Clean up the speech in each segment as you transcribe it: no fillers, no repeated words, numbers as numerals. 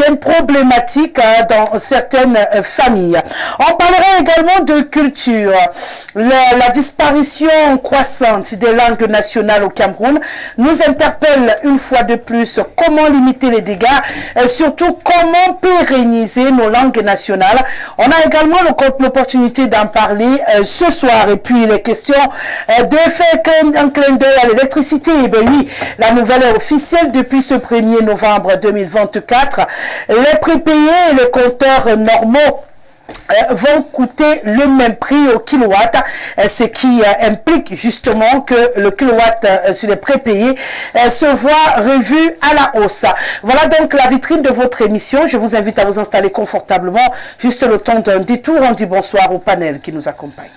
deviennent problématiques dans certaines familles. On parlera également de culture. La disparition croissante des langues nationales au Cameroun nous interpelle une fois de plus comment limiter les dégâts et surtout comment pérenniser nos langues nationales. On a également l'opportunité d'en parler ce soir. Et puis les questions de faire un clin d'œil à l'électricité. Et bien oui, la nouvelle est officielle depuis ce 1er novembre 2024. Les prépayés et les compteurs normaux vont coûter le même prix au kilowatt, ce qui implique justement que le kilowatt sur les prépayés se voit revu à la hausse. Voilà donc la vitrine de votre émission. Je vous invite à vous installer confortablement. Juste le temps d'un détour. On dit bonsoir au panel qui nous accompagne.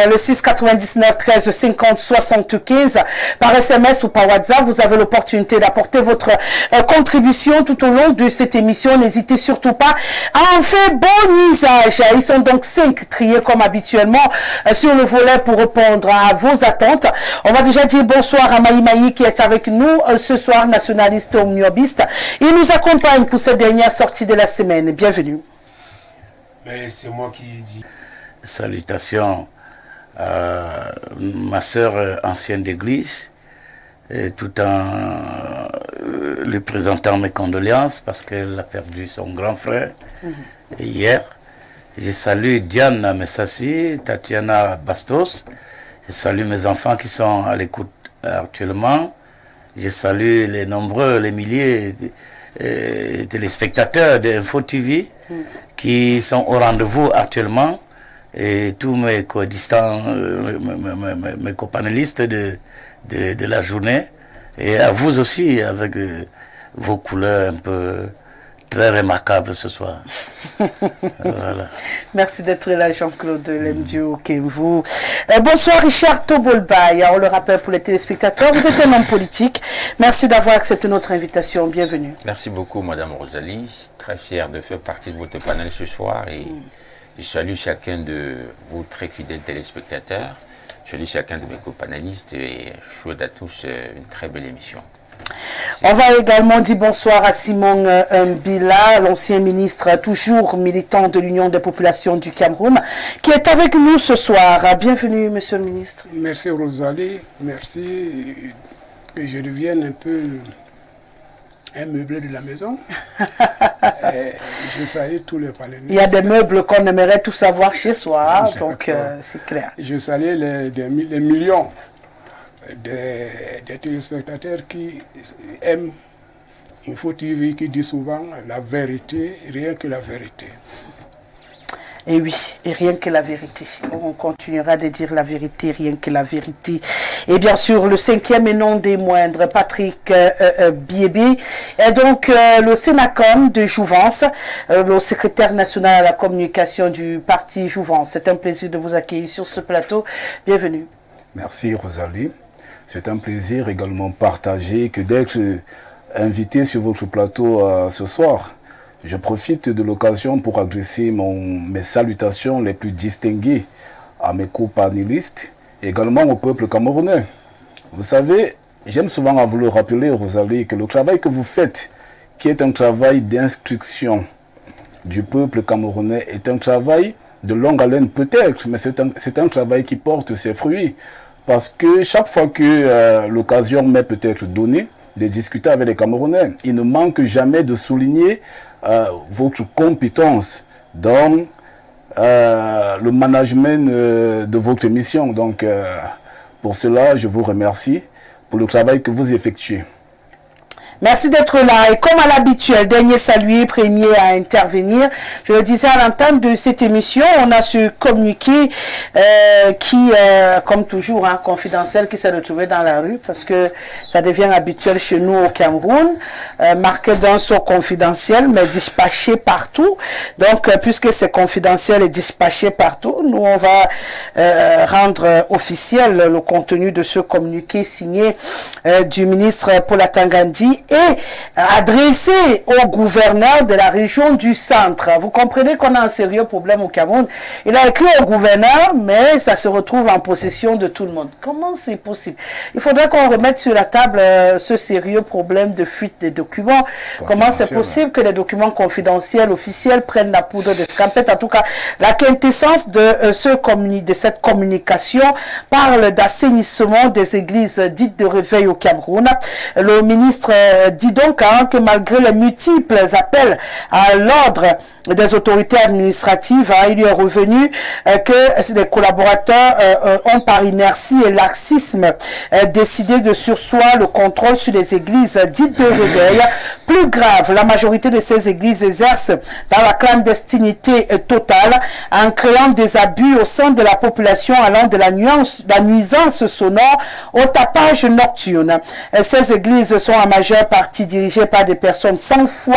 Le 699 13 50 75 par SMS ou par WhatsApp, vous avez l'opportunité d'apporter votre contribution tout au long de cette émission. N'hésitez surtout pas à en faire bon usage. Ils sont donc 5 triés comme habituellement sur le volet pour répondre à vos attentes. On va déjà dire bonsoir à Maï qui est avec nous ce soir, nationaliste omniobiste. Il nous accompagne pour cette dernière sortie de la semaine. Bienvenue. C'est moi qui dis. Salutations. Ma sœur ancienne d'église, tout en lui présentant mes condoléances parce qu'elle a perdu son grand frère hier. Je salue Diane Messassi, Tatiana Bastos. Je salue mes enfants qui sont à l'écoute actuellement. Je salue les nombreux, les milliers de téléspectateurs d'Info TV qui sont au rendez-vous actuellement. Et tous mes co-distants, mes copanélistes de la journée, et à vous aussi avec vos couleurs un peu très remarquables ce soir. Voilà. Merci d'être là, Jean-Claude Lemdiou Kemvou. Bonsoir Richard Tobolbaï. On le rappelle pour les téléspectateurs, vous êtes un homme politique. Merci d'avoir accepté notre invitation. Bienvenue. Merci beaucoup Madame Rosalie. Très fier de faire partie de votre panel ce soir et je salue chacun de vos très fidèles téléspectateurs. Je salue chacun de mes copanélistes et je souhaite à tous une très belle émission. On va également dire bonsoir à Simon Mbila, l'ancien ministre, toujours militant de l'Union des populations du Cameroun, qui est avec nous ce soir. Bienvenue, monsieur le ministre. Merci Rosalie, merci que je devienne un peu un meuble de la maison. Je salue tous les panélistes. Il y a des meubles qu'on aimerait tout savoir chez soi, donc c'est clair. Je salue les millions des téléspectateurs qui aiment Info TV, qui dit souvent la vérité, rien que la vérité. Et oui, et rien que la vérité. On continuera de dire la vérité, rien que la vérité. Et bien sûr, le cinquième et non des moindres, Patrick Biébé, est donc le Sénacom de Jouvence, le secrétaire national à la communication du parti Jouvence. C'est un plaisir de vous accueillir sur ce plateau. Bienvenue. Merci Rosalie. C'est un plaisir également partagé que d'être invité sur votre plateau ce soir. Je profite de l'occasion pour adresser mes salutations les plus distinguées à mes co-panélistes, également au peuple camerounais. Vous savez, j'aime souvent à vous le rappeler, Rosalie, que le travail que vous faites, qui est un travail d'instruction du peuple camerounais, est un travail de longue haleine peut-être, mais c'est un travail qui porte ses fruits. Parce que chaque fois que l'occasion m'est peut-être donnée de discuter avec les Camerounais, il ne manque jamais de souligner votre compétence dans le management de votre mission. Donc, pour cela, je vous remercie pour le travail que vous effectuez. Merci d'être là. Et comme à l'habituel, dernier salué, premier à intervenir. Je le disais à l'entame de cette émission, on a ce communiqué qui, comme toujours, confidentiel, qui s'est retrouvé dans la rue parce que ça devient habituel chez nous au Cameroun, marqué d'un sceau confidentiel, mais dispatché partout. Donc, puisque c'est confidentiel et dispatché partout, nous, on va rendre officiel le contenu de ce communiqué signé du ministre Paul Atangandi est adressé au gouverneur de la région du centre. Vous comprenez qu'on a un sérieux problème au Cameroun. Il a écrit au gouverneur, mais ça se retrouve en possession de tout le monde. Comment c'est possible? Il faudrait qu'on remette sur la table ce sérieux problème de fuite des documents. Comment c'est possible que les documents confidentiels, officiels, prennent la poudre d'escampette? En tout cas, la quintessence de cette communication parle d'assainissement des églises dites de réveil au Cameroun. Le ministre dit donc que malgré les multiples appels à l'ordre des autorités administratives, il lui est revenu que les collaborateurs ont par inertie et laxisme décidé de surseoir le contrôle sur les églises dites de réveil. Plus grave, la majorité de ces églises exercent dans la clandestinité totale en créant des abus au sein de la population allant de la nuisance sonore au tapage nocturne. Ces églises sont en majeure partie dirigées par des personnes sans foi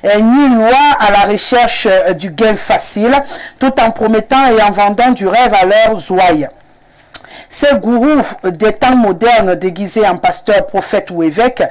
ni loi à la recherche du gain facile, tout en promettant et en vendant du rêve à leurs ouailles. Ces gourous des temps modernes déguisés en pasteurs, prophètes ou évêques,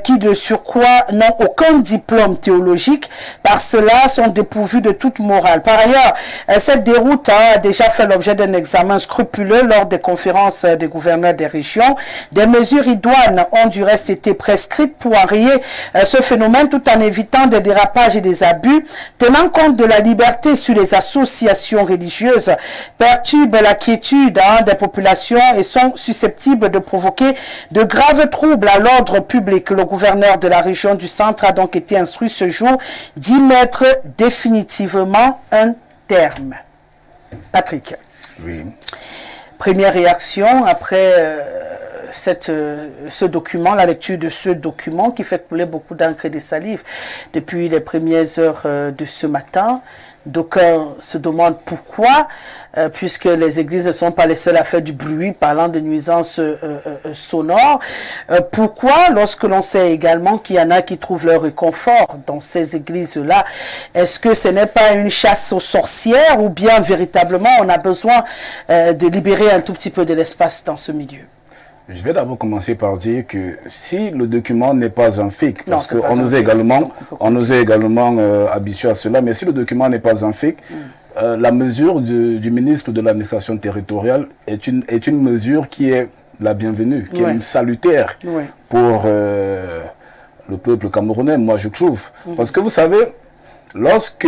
qui de surcroît n'ont aucun diplôme théologique, par cela sont dépourvus de toute morale. Par ailleurs, cette déroute a déjà fait l'objet d'un examen scrupuleux lors des conférences des gouverneurs des régions. Des mesures idoines ont du reste été prescrites pour enrayer ce phénomène tout en évitant des dérapages et des abus. Tenant compte de la liberté sur les associations religieuses, perturbe la quiétude des populations et sont susceptibles de provoquer de graves troubles à l'ordre public. Le gouverneur de la région du centre a donc été instruit ce jour d'y mettre définitivement un terme. Patrick. Oui. Première réaction après ce document, la lecture de ce document qui fait couler beaucoup d'encre et de salive depuis les premières heures de ce matin. D'aucuns se demandent pourquoi, puisque les églises ne sont pas les seules à faire du bruit parlant de nuisances sonores. Pourquoi, lorsque l'on sait également qu'il y en a qui trouvent leur réconfort dans ces églises-là, est-ce que ce n'est pas une chasse aux sorcières ou bien véritablement on a besoin de libérer un tout petit peu de l'espace dans ce milieu? Je vais d'abord commencer par dire que si le document n'est pas un fake, parce qu'on nous est également habitués à cela, mais si le document n'est pas un fake, la mesure du ministre de l'administration territoriale est une mesure qui est la bienvenue, qui est salutaire pour le peuple camerounais, moi je trouve. Parce que vous savez, lorsque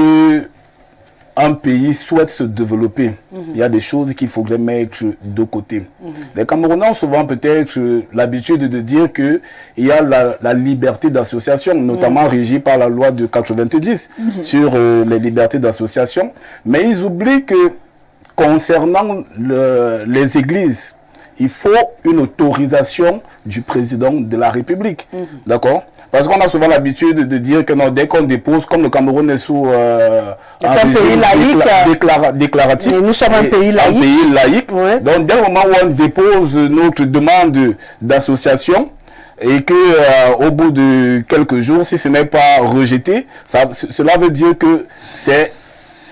un pays souhaite se développer, il y a des choses qu'il faudrait mettre de côté. Les Camerounais ont souvent peut-être l'habitude de dire qu'il y a la liberté d'association, notamment régie par la loi de 90 sur les libertés d'association. Mais ils oublient que concernant les églises, il faut une autorisation du président de la République. D'accord? Parce qu'on a souvent l'habitude de dire que non, dès qu'on dépose, comme le Cameroun est sous un pays laïque, déclaratif, nous sommes un pays laïque. Donc dès le moment où on dépose notre demande d'association et que au bout de quelques jours, si ce n'est pas rejeté, cela veut dire que c'est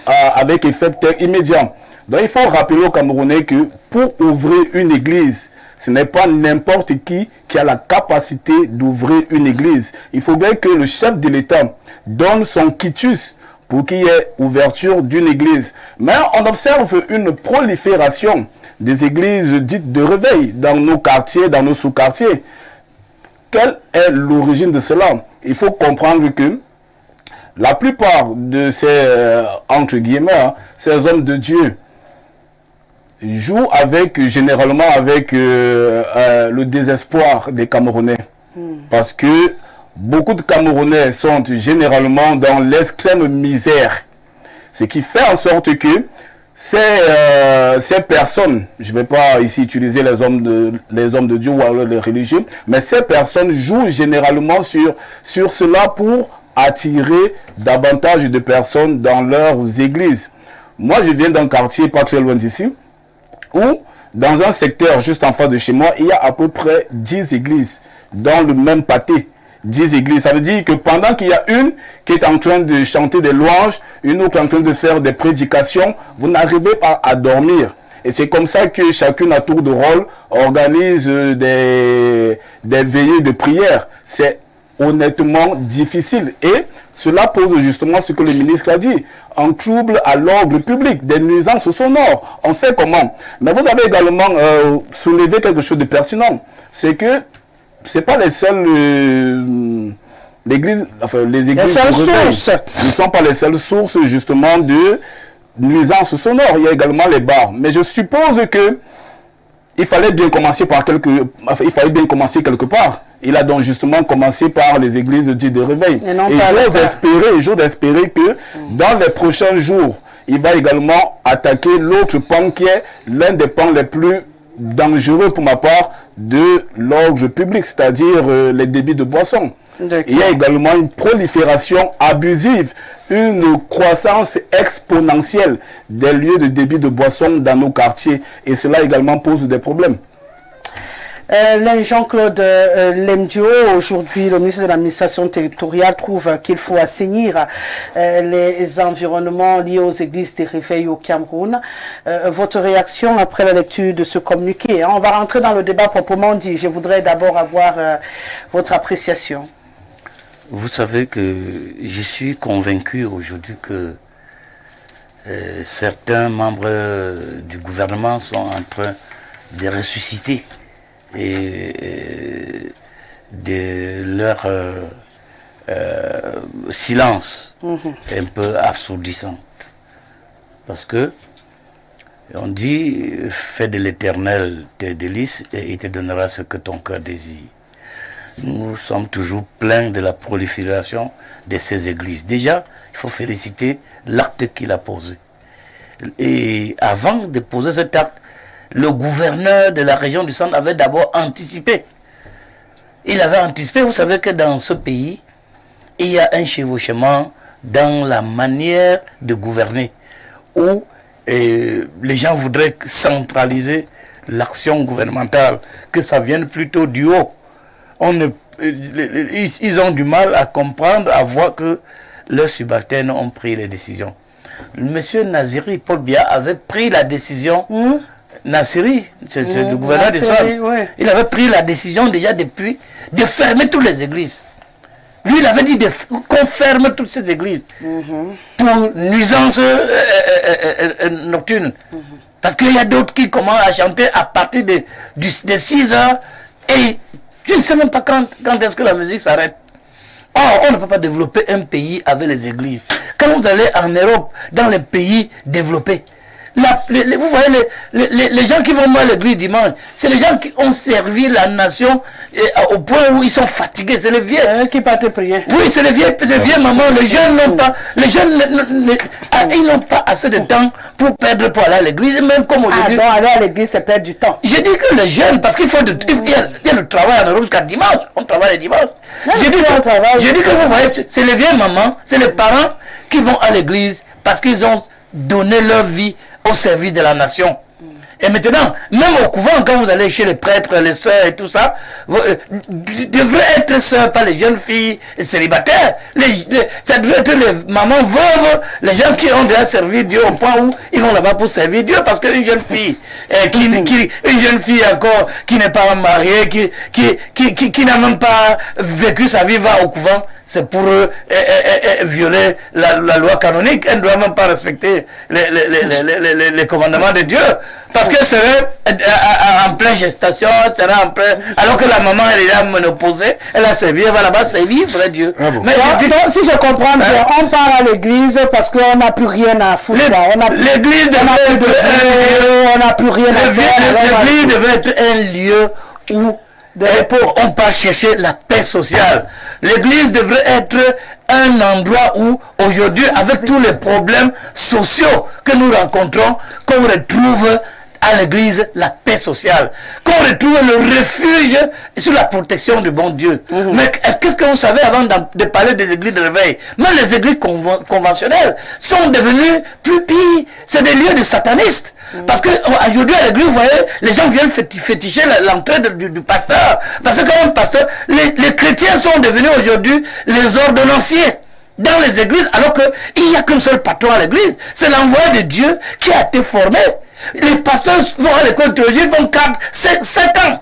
avec effet immédiat. Donc il faut rappeler aux Camerounais que pour ouvrir une église, ce n'est pas n'importe qui a la capacité d'ouvrir une église. Il faudrait que le chef de l'État donne son quitus pour qu'il y ait ouverture d'une église. Mais on observe une prolifération des églises dites de réveil dans nos quartiers, dans nos sous-quartiers. Quelle est l'origine de cela? Il faut comprendre que la plupart de ces, entre guillemets, ces hommes de Dieu, joue généralement avec le désespoir des Camerounais. Parce que beaucoup de Camerounais sont généralement dans l'extrême misère. Ce qui fait en sorte que ces personnes, je ne vais pas ici utiliser les hommes de Dieu ou alors les religieux, mais ces personnes jouent généralement sur cela pour attirer davantage de personnes dans leurs églises. Moi, je viens d'un quartier pas très loin d'ici, où, dans un secteur juste en face de chez moi, il y a à peu près 10 églises dans le même pâté. 10 églises. Ça veut dire que pendant qu'il y a une qui est en train de chanter des louanges, une autre en train de faire des prédications, vous n'arrivez pas à dormir. Et c'est comme ça que chacune à tour de rôle organise des veillées de prière. C'est honnêtement difficile. Et cela pose justement ce que le ministre a dit, un trouble à l'ordre public, des nuisances sonores. On fait comment? Mais vous avez également soulevé quelque chose de pertinent. C'est que c'est pas les seuls... l'église, enfin, les églises ne sont pas les seules sources justement de nuisances sonores. Il y a également les bars. Mais je suppose que il fallait bien commencer quelque part. Il a donc justement commencé par les églises dites de réveil. Et j'ose espérer que dans les prochains jours, il va également attaquer l'autre pan qui est l'un des pans les plus dangereux pour ma part de l'ordre public, c'est-à-dire les débits de boissons. Il y a également une prolifération abusive, une croissance exponentielle des lieux de débit de boissons dans nos quartiers. Et cela également pose des problèmes. Jean-Claude Lemdio, aujourd'hui, le ministre de l'administration territoriale trouve qu'il faut assainir les environnements liés aux églises des réveils au Cameroun. Votre réaction après la lecture de ce communiqué? On va rentrer dans le débat proprement dit. Je voudrais d'abord avoir votre appréciation. Vous savez que je suis convaincu aujourd'hui que certains membres du gouvernement sont en train de ressusciter et de leur silence un peu assourdissant. Parce que on dit, fais de l'Éternel tes délices et il te donnera ce que ton cœur désire. Nous sommes toujours pleins de la prolifération de ces églises. Déjà, il faut féliciter l'acte qu'il a posé. Et avant de poser cet acte, le gouverneur de la région du Centre avait d'abord anticipé. Il avait anticipé, vous savez que dans ce pays, il y a un chevauchement dans la manière de gouverner, où les gens voudraient centraliser l'action gouvernementale, que ça vienne plutôt du haut. Ils ont du mal à comprendre, à voir que leurs subalternes ont pris les décisions. Monsieur Naziri, Paul Biya, avait pris la décision. Naziri, c'est le gouverneur de Centre. Il avait pris la décision déjà depuis de fermer toutes les églises. Lui, il avait dit qu'on ferme toutes ces églises pour nuisance nocturne. Parce qu'il y a d'autres qui commencent à chanter à partir de 6 heures et je ne sais même pas quand est-ce que la musique s'arrête. Or, on ne peut pas développer un pays avec les églises. Quand vous allez en Europe, dans les pays développés, vous voyez les gens qui vont à l'église dimanche, c'est les gens qui ont servi la nation au point où ils sont fatigués. C'est les vieux qui partent prier. Oui, c'est les vieux mamans. Les jeunes n'ont pas, ils n'ont pas assez de temps pour perdre pour aller à l'église, même comme aujourd'hui. Ah bon, aller à l'église, c'est perdre du temps. J'ai dit que les jeunes, parce qu'il faut il y a le travail en Europe jusqu'à dimanche. On travaille le dimanche. J'ai dit que vous voyez, c'est les vieilles mamans, c'est les parents qui vont à l'église parce qu'ils ont donné leur vie au service de la nation. Et maintenant, même au couvent, quand vous allez chez les prêtres, les sœurs et tout ça, vous devrez être sœurs, pas les jeunes filles célibataires. Ça devrait être les mamans veuves, les gens qui ont déjà servi Dieu au point où ils vont là-bas pour servir Dieu. Parce qu'une jeune fille, une jeune fille encore qui n'est pas mariée, qui n'a même pas vécu sa vie, va au couvent, c'est pour violer la loi canonique. Elle ne doit même pas respecter les commandements de Dieu. Parce qu'elle serait en pleine gestation, elle serait en plein... Alors que la maman, elle est là ménopausée, elle a servi, elle va là-bas servir, vrai Dieu. Ah bon. Mais donc, si je comprends bien, on part à l'église parce qu'on n'a plus rien à foutre. L'église devait être... On n'a plus rien à faire. L'église devait être un lieu où on part chercher la paix sociale. L'église devrait être un endroit où, aujourd'hui, avec tous les problèmes sociaux que nous rencontrons, qu'on retrouve à l'église la paix sociale, qu'on retrouve le refuge sur la protection du bon Dieu. Mais qu'est-ce que vous savez avant de parler des églises de réveil? Même les églises conventionnelles sont devenues plus pires. C'est des lieux de satanistes. Parce que aujourd'hui à l'église, vous voyez, les gens viennent féticher l'entrée du pasteur. Parce que quand même pasteur, les chrétiens sont devenus aujourd'hui les ordonnanciers dans les églises, alors qu'il n'y a qu'un seul patron à l'église. C'est l'envoyé de Dieu qui a été formé. Les pasteurs vont à l'école théologique, vont 7 ans.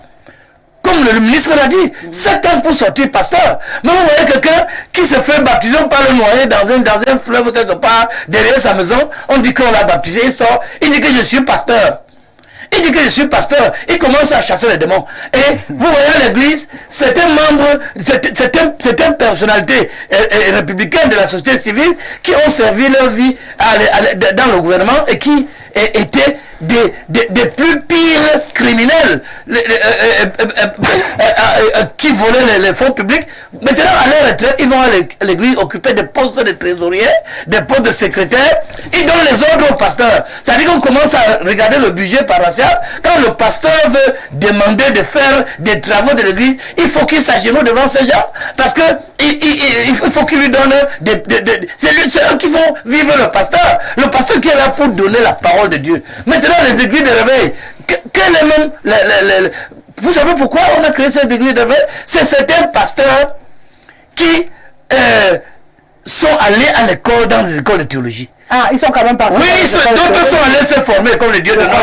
Comme le ministre l'a dit, 7 ans pour sortir pasteur. Mais vous voyez quelqu'un qui se fait baptiser, on peut le noyer dans un fleuve quelque part, derrière sa maison, on dit qu'on l'a baptisé, il sort, il dit que je suis pasteur. Il dit que je suis pasteur, il commence à chasser les démons. Et vous voyez à l'église, certains membres, certaines personnalités républicaines de la société civile qui ont servi leur vie dans le gouvernement et qui étaient des plus pires criminels qui volaient les fonds publics. Maintenant, à leur retraite, ils vont à l'église occuper des postes de trésorier, des postes de secrétaire. Ils donnent les ordres au pasteur. C'est-à-dire qu'on commence à regarder le budget paroissial. Quand le pasteur veut demander de faire des travaux de l'église, il faut qu'il s'agenouille devant ces gens. Parce que il faut qu'il lui donne c'est eux qui vont vivre le pasteur. Le pasteur qui est là pour donner la parole de Dieu. Maintenant, les églises de réveil, quel est même vous savez pourquoi on a créé ces églises de réveil? C'est certains pasteurs qui sont allés à l'école, dans les écoles de théologie. Ah, ils sont quand même partis. Oui, d'autres sont allés se former comme les dieux de notre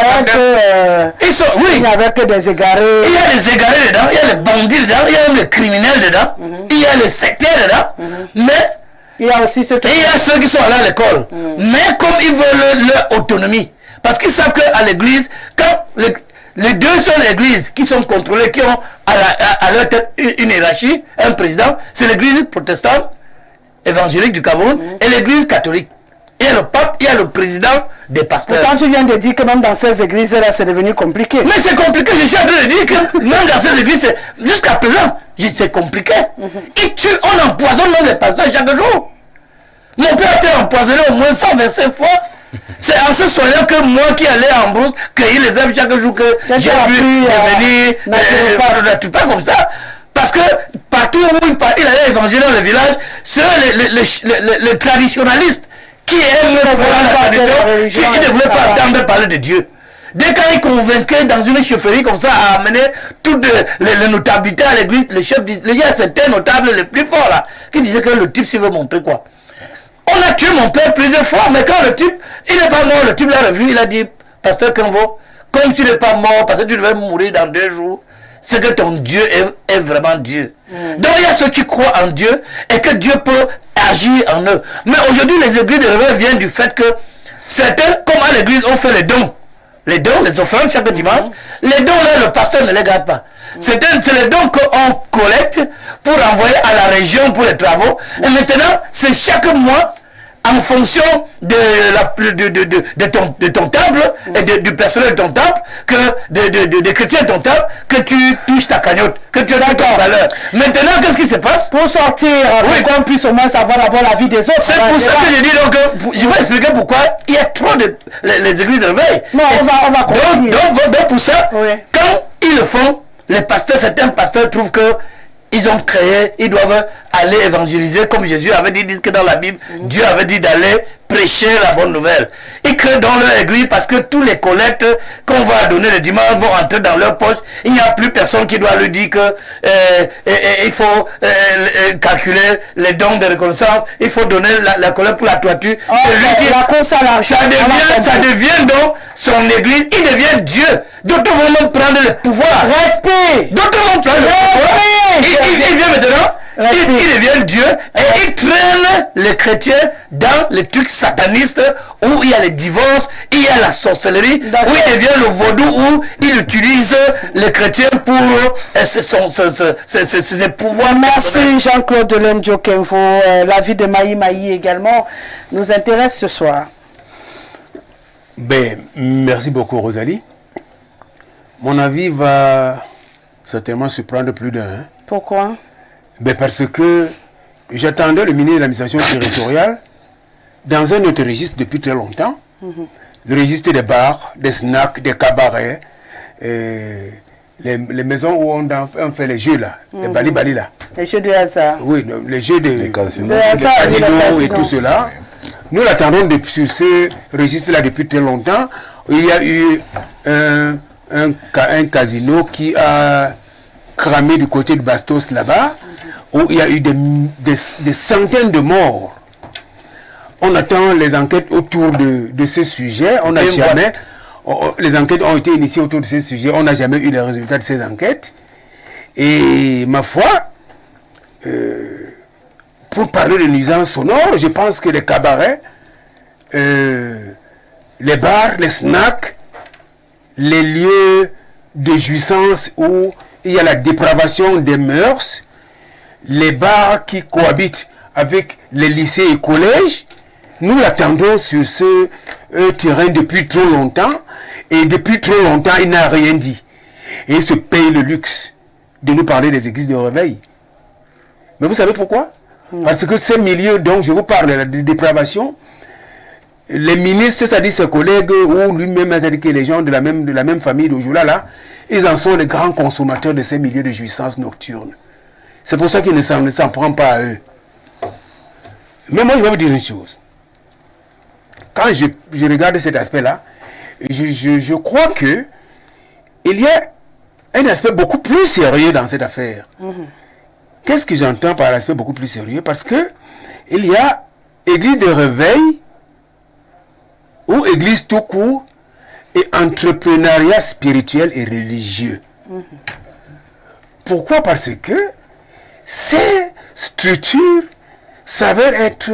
ils sont, oui. Il n'y avait que des égarés. Il y a les égarés dedans, il y a les bandits dedans, il y a même les criminels dedans, il y a les sectaires dedans, mais il y a aussi ceux qui sont allés à l'école. Mais comme ils veulent leur autonomie, parce qu'ils savent qu'à l'église, quand les deux seules églises qui sont contrôlées, qui ont à leur tête une hiérarchie, un président, c'est l'église protestante évangélique du Cameroun et l'église catholique. Il y a le pape, il y a le président des pasteurs. Quand tu viens de dire que même dans ces églises-là, c'est devenu compliqué. Mais c'est compliqué, je suis en train de dire que même dans ces églises, jusqu'à présent, c'est compliqué. On empoisonne même les pasteurs chaque jour. Mon père a été empoisonné au moins 125 fois. C'est en se soignant que moi qui allais en brousse, cueillir les herbes chaque jour que j'ai pu devenir pas comme ça. Parce que partout où il allait évangéliser dans le village, c'est les traditionnalistes qui aiment la tradition, qui ne voulaient pas entendre parler de Dieu. Dès quand ils convainquaient dans une chefferie comme ça à amener toutes les notabilités à l'église, le chef dit, il y a certains notables les plus forts là, qui disaient que le type s'il veut montrer quoi. On a tué mon père plusieurs fois, mais quand le type, il n'est pas mort, le type l'a revu, il a dit, pasteur Kenvo, comme tu n'es pas mort, parce que tu devais mourir dans 2 jours, c'est que ton Dieu est vraiment Dieu. Donc il y a ceux qui croient en Dieu et que Dieu peut agir en eux. Mais aujourd'hui, les églises de réveil viennent du fait que certains, comme à l'église, ont fait les dons. Les dons, les offrandes chaque dimanche. Les dons là, le pasteur ne les garde pas. C'est les dons qu'on collecte pour envoyer à la région pour les travaux. Et maintenant, c'est chaque mois, en fonction de ton temple et du personnel de ton temple, des chrétiens de ton temple, que tu touches ta cagnotte, que tu as ton salaire. Maintenant, qu'est-ce qui se passe? Pour sortir, pour qu'on puisse au moins savoir d'abord la vie des autres. C'est pour ça que je dis donc, je vais expliquer pourquoi il y a trop de les églises de réveil. Non, on va continuer. Donc pour ça, quand ils le font, les pasteurs, certains pasteurs trouvent que ils ont créé, ils doivent aller évangéliser, comme Jésus avait dit, disent que dans la Bible, Dieu avait dit d'aller prêcher la bonne nouvelle. Ils créent dans leur église parce que tous les collectes qu'on va donner le dimanche vont entrer dans leur poche. Il n'y a plus personne qui doit lui dire que il faut calculer les dons de reconnaissance, il faut donner la collecte pour la toiture. Ça devient donc son église, il devient Dieu. D'autres vont même prendre le pouvoir. Respect. D'autres vont prendre le pouvoir. Il vient maintenant. Il devient Dieu et il traîne les chrétiens dans les trucs satanistes où il y a les divorces, il y a la sorcellerie, où il devient le vaudou, où il utilise les chrétiens pour ses pouvoirs. Merci Jean-Claude Lendio Kenvo. La vie de Maï Maï également nous intéresse ce soir. Ben, merci beaucoup Rosalie. Mon avis va certainement se prendre plus d'un. Pourquoi? Ben parce que j'attendais le ministre de l'administration territoriale dans un autre registre depuis très longtemps. Le registre des bars, des snacks, des cabarets, les maisons où on fait les jeux là, les bali là. Les jeux de hasard. Oui, les jeux de casinos, et tout cela. Nous l'attendons sur ce registre là depuis très longtemps. Il y a eu un casino qui a cramé du côté de Bastos là-bas, où il y a eu des centaines de morts. On attend les enquêtes autour de ce sujet. On n'a jamais... Les enquêtes ont été initiées autour de ce sujet. On n'a jamais eu les résultats de ces enquêtes. Et ma foi, pour parler de nuisances sonores, je pense que les cabarets, les bars, les snacks, les lieux de jouissance où il y a la dépravation des mœurs, les bars qui cohabitent avec les lycées et collèges, nous l'attendons sur ce terrain depuis trop longtemps, et depuis trop longtemps il n'a rien dit. Et il se paye le luxe de nous parler des églises de réveil. Mais vous savez pourquoi? Parce que ces milieux dont je vous parle, la dépravation, les ministres, c'est-à-dire ses collègues, ou lui-même, c'est-à-dire que les gens de la même famille d'Ojula, là, ils en sont les grands consommateurs de ces milieux de jouissance nocturne. C'est pour ça qu'il ne s'en prend pas à eux. Mais moi, je vais vous dire une chose. Quand je regarde cet aspect-là, je crois que il y a un aspect beaucoup plus sérieux dans cette affaire. Qu'est-ce que j'entends par l'aspect beaucoup plus sérieux? Parce que il y a église de réveil ou église tout court et entrepreneuriat spirituel et religieux. Pourquoi? Parce que ces structures s'avèrent être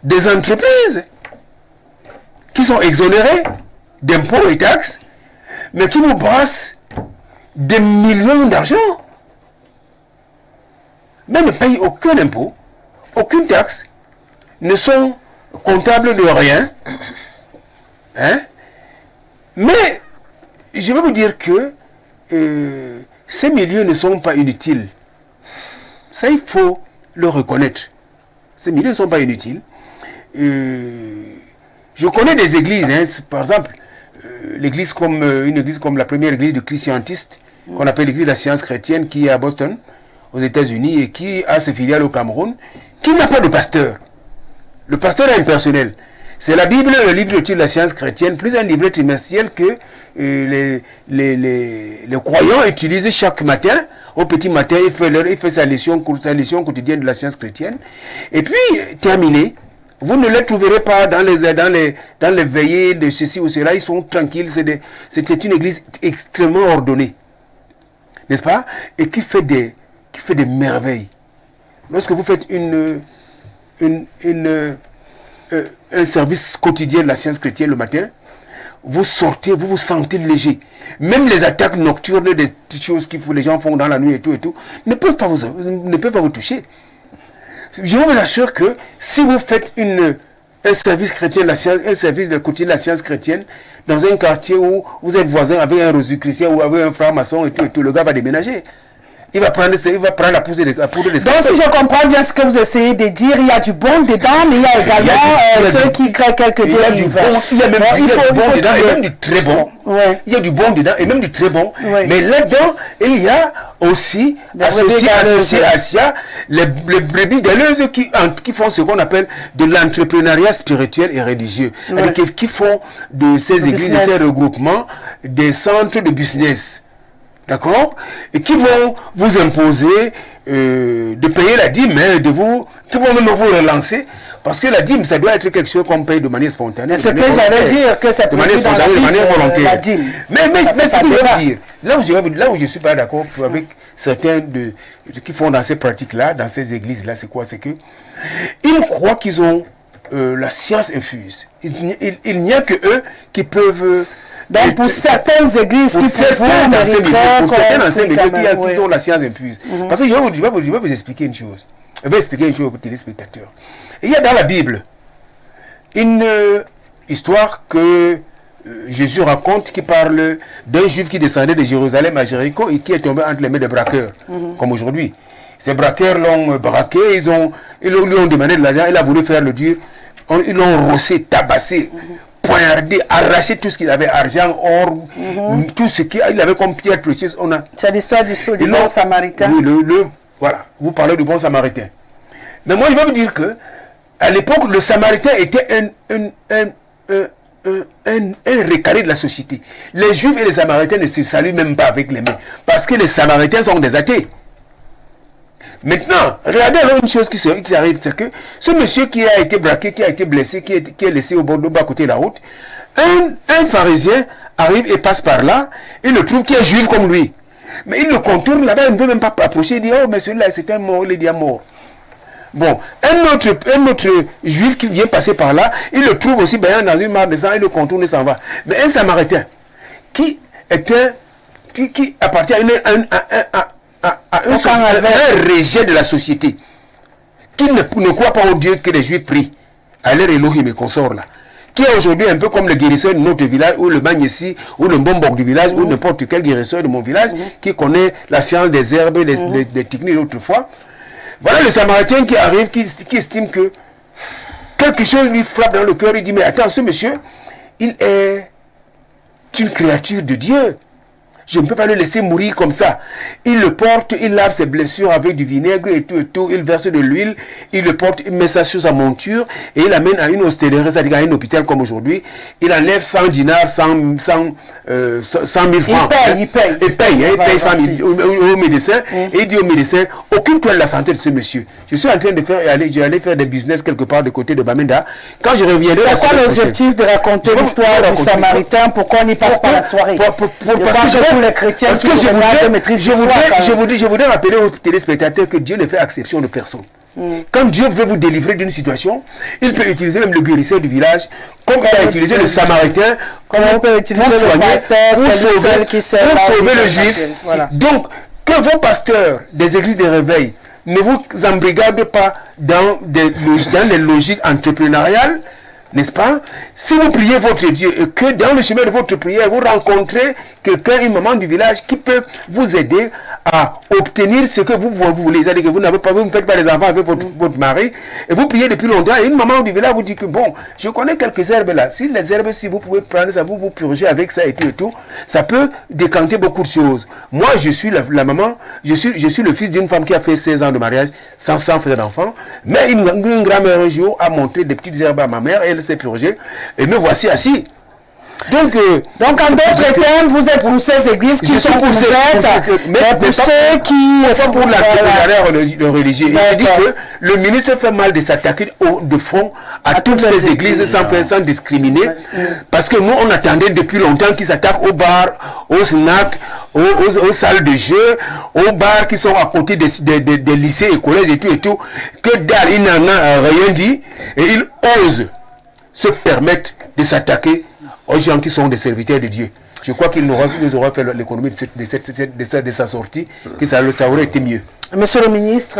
des entreprises qui sont exonérées d'impôts et taxes, mais qui vous brassent des millions d'argent, mais ne payent aucun impôt, aucune taxe, ne sont comptables de rien. Hein? Mais je vais vous dire que ces milieux ne sont pas inutiles. Ça, il faut le reconnaître. Ces milieux ne sont pas inutiles. Je connais des églises, hein, par exemple, une église comme la première église de christiantistes, qu'on appelle l'église de la science chrétienne, qui est à Boston, aux États-Unis, et qui a ses filiales au Cameroun, qui n'a pas de pasteur. Le pasteur est impersonnel. C'est la Bible, le livre de la science chrétienne, plus un livret trimestriel que les croyants utilisent chaque matin. Au petit matin, il fait sa leçon quotidienne de la science chrétienne. Et puis, terminé. Vous ne les trouverez pas dans les veillées de ceci ou cela. Ils sont tranquilles. C'est une église extrêmement ordonnée. N'est-ce pas? Et qui fait des merveilles. Lorsque vous faites un service quotidien de la science chrétienne le matin, vous sortez, vous vous sentez léger. Même les attaques nocturnes, des petites choses que les gens font dans la nuit et tout, ne peuvent pas vous toucher. Je vous assure que si vous faites un service chrétien, un service de quotidien de la science chrétienne, dans un quartier où vous êtes voisin avec un rosicrucien ou avec un franc-maçon et tout, le gars va déménager. Il va prendre la poudre de Donc, si je comprends bien ce que vous essayez de dire, il y a du bon dedans, mais il y a également ceux qui créent quelques dérives. Il y a même du bon dedans et même du très bon. Ouais. Il y a du bon dedans et même du très bon. Ouais. Mais là-dedans, il y a aussi, associé à ça, les brebis galeuses qui font ce qu'on appelle de l'entrepreneuriat spirituel et religieux. Ouais. Qui font de ces églises, de ces regroupements, des centres de business. D'accord? Et qui vont vous imposer de payer la dîme, hein, qui vont même vous relancer. Parce que la dîme, ça doit être quelque chose qu'on paye de manière spontanée. C'est ce que j'allais dire, que c'est de manière spontanée, de manière volontaire. La dîme. Mais ce que je veux dire, là où je ne suis pas d'accord avec certains qui font dans ces pratiques-là, dans ces églises-là, c'est quoi? C'est que ils croient qu'ils ont la science infuse. Il n'y a que eux qui peuvent... Donc pour certaines églises qui pour certains anciens milieux qui ont la science infuse. Parce que je vais vous expliquer une chose. Je vais expliquer une chose aux téléspectateurs. Il y a dans la Bible une histoire que Jésus raconte qui parle d'un juif qui descendait de Jérusalem à Jéricho et qui est tombé entre les mains des braqueurs, comme aujourd'hui. Ces braqueurs l'ont braqué, ils lui ont demandé de l'argent, il a voulu faire le dur, ils l'ont rossé, tabassé. Poignardé, arraché tout ce qu'il avait, argent, or, tout ce qu'il avait comme pierre précieuse. C'est l'histoire du bon samaritain. Oui, voilà, vous parlez du bon samaritain. Mais moi, je vais vous dire que, à l'époque, le samaritain était un récarré de la société. Les juifs et les samaritains ne se saluent même pas avec les mains, parce que les samaritains sont des athées. Maintenant, regardez alors une chose qui arrive, c'est que ce monsieur qui a été braqué, qui a été blessé, qui est laissé au bas côté de la route, un pharisien arrive et passe par là, et le trouve qui est juif comme lui. Mais il le contourne là-bas, il ne veut même pas approcher, il dit, oh, mais celui-là, c'est un mort, il est déjà mort. Bon, un autre juif qui vient passer par là, il le trouve aussi baignant dans une mare de sang, il le contourne et s'en va. Mais un Samaritain qui appartient à un rejet de la société, qui ne croit pas au Dieu que les Juifs prient, à leur Elohim et consorts là, qui est aujourd'hui un peu comme le guérisseur de notre village, ou le Magnessi, ou le Bombok du village, ou n'importe quel guérisseur de mon village, qui connaît la science des herbes, des techniques d'autrefois. Voilà le Samaritain qui arrive, qui estime que quelque chose lui frappe dans le cœur, il dit, mais attends, ce monsieur, il est une créature de Dieu. Je ne peux pas le laisser mourir comme ça. Il le porte, il lave ses blessures avec du vinaigre et tout. Il verse de l'huile, il le porte, il met ça sur sa monture et il l'amène à une hostellerie, c'est-à-dire à un hôpital comme aujourd'hui. Il enlève 100 dinars, 100 000 francs. Il paye 100 000 au médecin. Et il dit au médecin, occupe-toi de la santé de ce monsieur. Je suis en train de aller faire des business quelque part de côté de Bamenda. Quand je reviendrai... C'est quoi l'objectif de raconter l'histoire du Samaritain? Pourquoi on n'y passe pas la soirée? Les chrétiens, parce que je voudrais rappeler aux téléspectateurs que Dieu ne fait exception de personne. Quand Dieu veut vous délivrer d'une situation, il peut utiliser même le guérisseur du village, comme il a utilisé le Samaritain, comme on peut utiliser le pasteur, pour sauver le juif. Voilà. Donc, que vos pasteurs des églises de réveil ne vous embrigadent pas dans les logiques entrepreneuriales, n'est-ce pas? Si vous priez votre Dieu et que dans le chemin de votre prière, vous rencontrez quelqu'un, une maman du village qui peut vous aider à obtenir ce que vous voulez. C'est-à-dire que vous ne faites pas les enfants avec votre mari et vous priez depuis longtemps et une maman du village vous dit que bon, je connais quelques herbes là. Si les herbes, si vous pouvez prendre ça, vous purgez avec ça et tout, ça peut décanter beaucoup de choses. Moi, je suis la maman, je suis le fils d'une femme qui a fait 16 ans de mariage sans faire d'enfant, mais une grand-mère un jour a montré des petites herbes à ma mère et elle s'est purgée et me voici assis. Donc en d'autres termes, vous êtes pour ces églises qui sont ouvertes, mais pour ceux qui... Pas pour la religieux. Il dit que le ministre fait mal de s'attaquer de front à toutes ces églises sans discriminer, parce que nous, on attendait depuis longtemps qu'ils s'attaquent aux bars, aux snacks, aux salles de jeu, aux bars qui sont à côté des lycées et collèges et tout, que dalle, il n'en a rien dit, et il ose se permettre de s'attaquer aux gens qui sont des serviteurs de Dieu. Je crois qu'il nous aura fait l'économie de sa sortie, que ça aurait été mieux. Monsieur le ministre,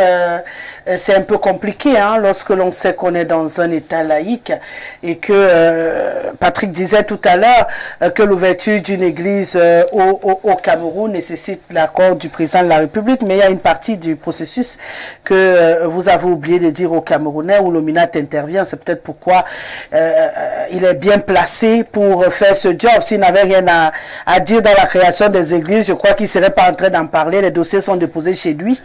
c'est un peu compliqué lorsque l'on sait qu'on est dans un État laïque et que Patrick disait tout à l'heure que l'ouverture d'une église au Cameroun nécessite l'accord du président de la République, mais il y a une partie du processus que vous avez oublié de dire aux Camerounais où l'OMINAT intervient. C'est peut-être pourquoi il est bien placé pour faire ce job. S'il n'avait rien à dire dans la création des églises, je crois qu'il ne serait pas en train d'en parler. Les dossiers sont déposés chez lui.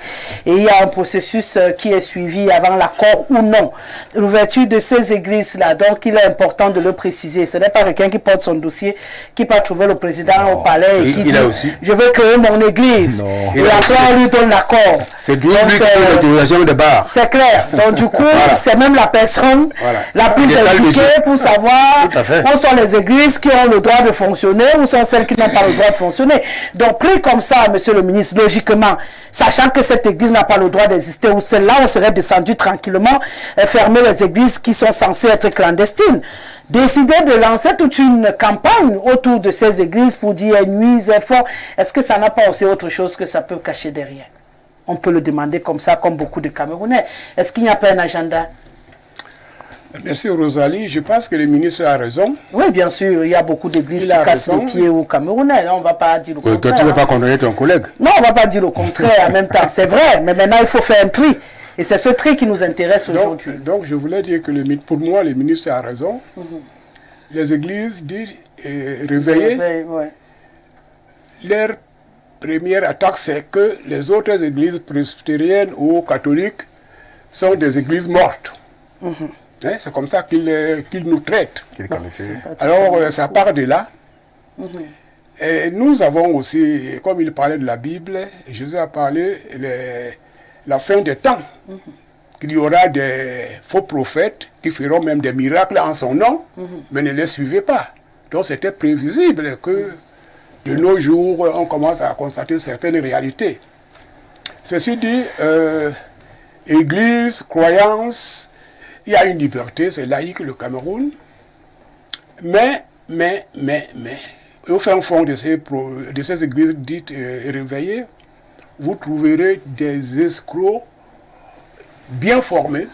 Et il y a un processus qui est suivi avant l'accord ou non. L'ouverture de ces églises-là, donc il est important de le préciser. Ce n'est pas quelqu'un qui porte son dossier, qui peut trouver le président au palais et qui dit « Je veux créer mon église ». Et après on lui donne l'accord. C'est lui qui fait l'autorisation de bar. C'est clair. Donc du coup, c'est même la personne la plus indiquée pour savoir où sont les églises qui ont le droit de fonctionner, où sont celles qui n'ont pas le droit de fonctionner. Donc pris comme ça, monsieur le ministre, logiquement, sachant que cette église n'a pas le droit d'exister, ou celle-là, on serait descendu tranquillement, fermer les églises qui sont censées être clandestines. Décider de lancer toute une campagne autour de ces églises pour dire nuisent, font, est-ce que ça n'a pas aussi autre chose que ça peut cacher derrière? On peut le demander comme ça, comme beaucoup de Camerounais. Est-ce qu'il n'y a pas un agenda? Merci Rosalie, je pense que le ministre a raison. Oui, bien sûr, il y a beaucoup d'églises qui cassent les pieds aux Camerounais. On ne va pas dire le contraire. Toi, tu ne veux pas condamner ton collègue? Non, on ne va pas dire le contraire en même temps. C'est vrai, mais maintenant il faut faire un tri. Et c'est ce tri qui nous intéresse aujourd'hui. Donc je voulais dire que pour moi, le ministre a raison. Les églises dites réveillées, leur première attaque, c'est que les autres églises presbytériennes ou catholiques sont des églises mortes. C'est comme ça qu'ils nous traitent. Alors, ça part de là. Et nous avons aussi, comme il parlait de la Bible, Jésus a parlé de la fin des temps. Qu'il y aura des faux prophètes qui feront même des miracles en son nom, mais ne les suivez pas. Donc, c'était prévisible que de nos jours, on commence à constater certaines réalités. Ceci dit, Église, croyance, il y a une liberté, c'est laïque le Cameroun, mais, au fin fond de ces églises dites réveillées, vous trouverez des escrocs bien formés.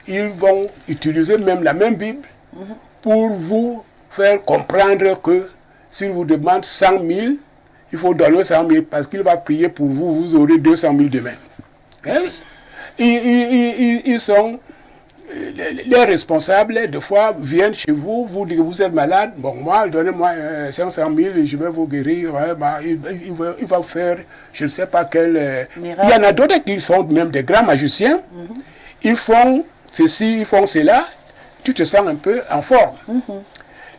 Ils vont utiliser même la même Bible pour vous faire comprendre que s'il vous demande 100 000, il faut donner 100 000 parce qu'il va prier pour vous, vous aurez 200 000 demain. Hein? Ils sont... Les responsables, des fois, viennent chez vous, vous dites que vous êtes malade. Bon, moi, donnez-moi 500 000 et je vais vous guérir. Ouais, bah, il va faire, je ne sais pas quel... Il y en a d'autres qui sont même des grands magiciens. Ils font ceci, ils font cela. Tu te sens un peu en forme.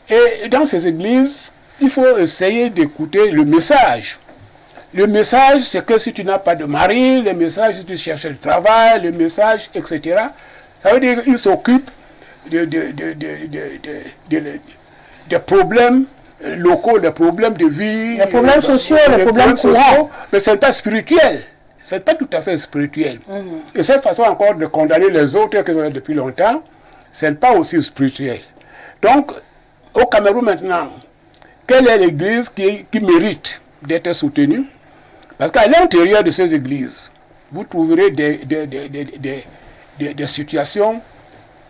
Et dans ces églises, il faut essayer d'écouter le message. Le message, c'est que si tu n'as pas de mari, le message, si tu cherches le travail, le message, etc., ça veut dire qu'ils s'occupent des problèmes locaux, des problèmes de vie. Les problèmes sociaux, les problèmes sociaux, mais ce n'est pas spirituel. Ce n'est pas tout à fait spirituel. Et cette façon encore de condamner les autres qui sont là depuis longtemps, ce n'est pas aussi spirituel. Donc, au Cameroun maintenant, quelle est l'église qui mérite d'être soutenue? Parce qu'à l'intérieur de ces églises, vous trouverez des situations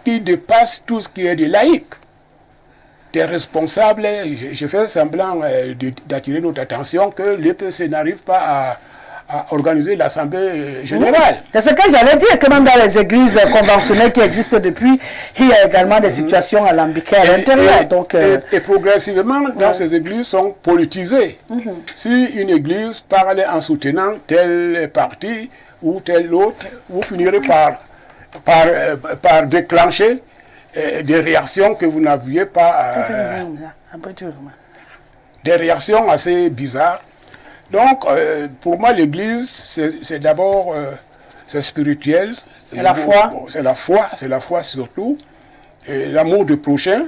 qui dépassent tout ce qui est de laïque. Des responsables, je fais semblant d'attirer notre attention que l'EPC n'arrive pas à organiser l'Assemblée générale. C'est ce que j'allais dire, que même dans les églises conventionnelles qui existent depuis, il y a également des situations alambiquées à l'intérieur. Et progressivement, dans ces églises sont politisées. Si une église parle en soutenant tel parti ou tel autre, vous finirez par déclencher des réactions que vous n'aviez pas, des réactions assez bizarres. Donc, pour moi, l'Église, c'est d'abord, c'est spirituel. C'est la foi. C'est la foi surtout. L'amour du prochain.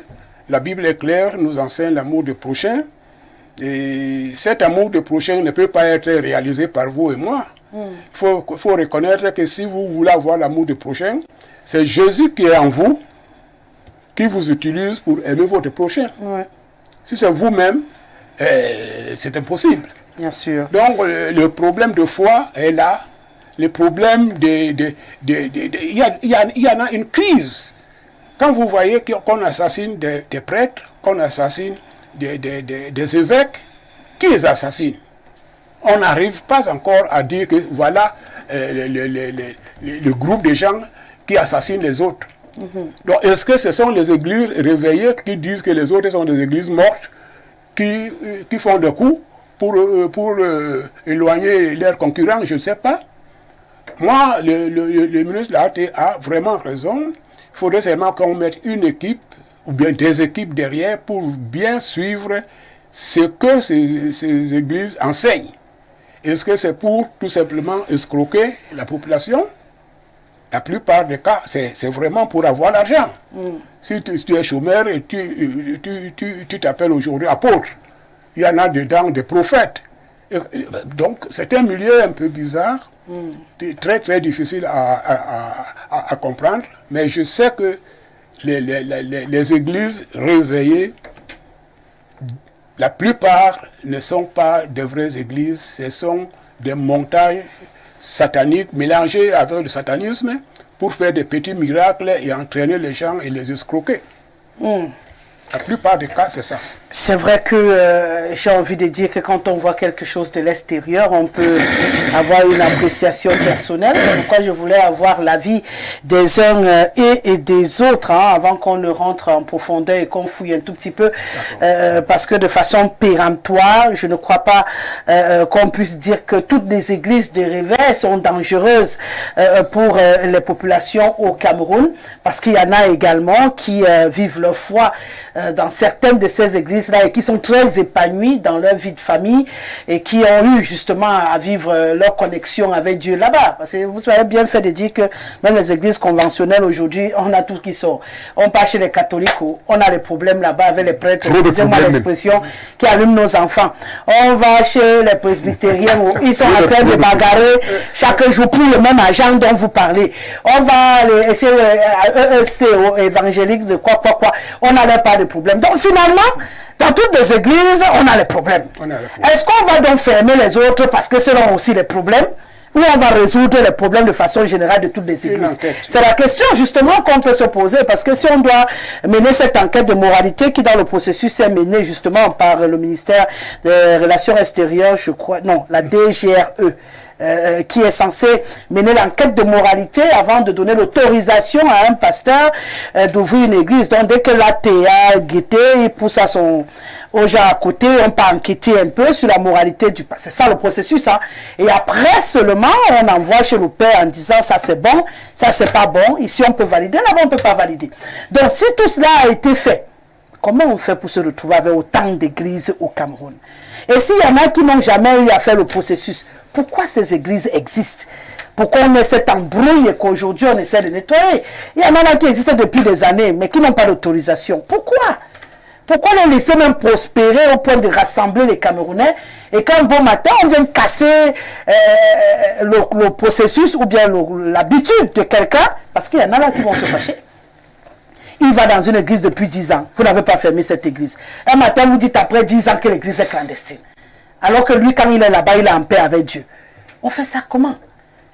La Bible est claire, nous enseigne l'amour du prochain. Et cet amour du prochain ne peut pas être réalisé par vous et moi. Il faut reconnaître que si vous voulez avoir l'amour du prochain, c'est Jésus qui est en vous, qui vous utilise pour aimer votre prochain. Si c'est vous-même, c'est impossible. Bien sûr. Donc, le problème de foi est là. Le problème il y en a une crise. Quand vous voyez qu'on assassine des prêtres, qu'on assassine des évêques, qui les assassinent? On n'arrive pas encore à dire que voilà le groupe de gens qui assassinent les autres. Donc, est-ce que ce sont les églises réveillées qui disent que les autres sont des églises mortes, qui font des coups pour éloigner leurs concurrents? Je ne sais pas. Moi, le ministre de l'AT a vraiment raison. Il faudrait seulement qu'on mette une équipe, ou bien des équipes derrière, pour bien suivre ce que ces églises enseignent. Est-ce que c'est pour tout simplement escroquer la population? La plupart des cas, c'est vraiment pour avoir l'argent. Si tu es chômeur et tu t'appelles aujourd'hui apôtre, il y en a dedans des prophètes. Donc, c'est un milieu un peu bizarre, très très difficile à comprendre, mais je sais que les églises réveillées, la plupart ne sont pas de vraies églises, ce sont des montagnes sataniques mélangées avec le satanisme pour faire des petits miracles et entraîner les gens et les escroquer. La plupart des cas, c'est ça. C'est vrai que j'ai envie de dire que quand on voit quelque chose de l'extérieur, on peut avoir une appréciation personnelle. C'est pourquoi je voulais avoir l'avis des uns et des autres, avant qu'on ne rentre en profondeur et qu'on fouille un tout petit peu. Parce que de façon péremptoire, je ne crois pas qu'on puisse dire que toutes les églises de réveil sont dangereuses pour les populations au Cameroun. Parce qu'il y en a également qui vivent leur foi dans certaines de ces églises-là et qui sont très épanouis dans leur vie de famille et qui ont eu justement à vivre leur connexion avec Dieu là-bas. Parce que vous avez bien fait de dire que même les églises conventionnelles aujourd'hui, on a tout qui sort. On part chez les catholiques où on a des problèmes là-bas avec les prêtres, excusez-moi l'expression, qui allument nos enfants. On va chez les presbytériens où ils sont en train de bagarrer chaque jour pour le même argent dont vous parlez. On va chez EEC, évangélique de quoi. On n'avait pas de problème. Donc finalement, dans toutes les églises, on a les problèmes. Est-ce qu'on va donc fermer les autres parce que ce sont aussi les problèmes? Ou on va résoudre les problèmes de façon générale de toutes les églises? C'est la question justement qu'on peut se poser, parce que si on doit mener cette enquête de moralité qui dans le processus est menée justement par le ministère des Relations extérieures, je crois, non, la DGRE, qui est censé mener l'enquête de moralité avant de donner l'autorisation à un pasteur d'ouvrir une église. Donc dès que l'ATA guetté, il pousse à son aux gens à côté, on peut enquêter un peu sur la moralité du pasteur. C'est ça le processus, hein. Et après seulement, on envoie chez le père en disant ça c'est bon, ça c'est pas bon, ici on peut valider, là-bas on peut pas valider. Donc si tout cela a été fait, comment on fait pour se retrouver avec autant d'églises au Cameroun? Et s'il y en a qui n'ont jamais eu à faire le processus, pourquoi ces églises existent? Pourquoi on met cette embrouille et qu'aujourd'hui on essaie de nettoyer? Il y en a qui existent depuis des années, mais qui n'ont pas d'autorisation. Pourquoi? Pourquoi les laisser même prospérer au point de rassembler les Camerounais et qu'un bon matin on vient casser le processus ou bien l'habitude de quelqu'un? Parce qu'il y en a là qui vont se fâcher. Il va dans une église depuis 10 ans. Vous n'avez pas fermé cette église. Un matin, vous dites après 10 ans que l'église est clandestine. Alors que lui, quand il est là-bas, il est en paix avec Dieu. On fait ça comment?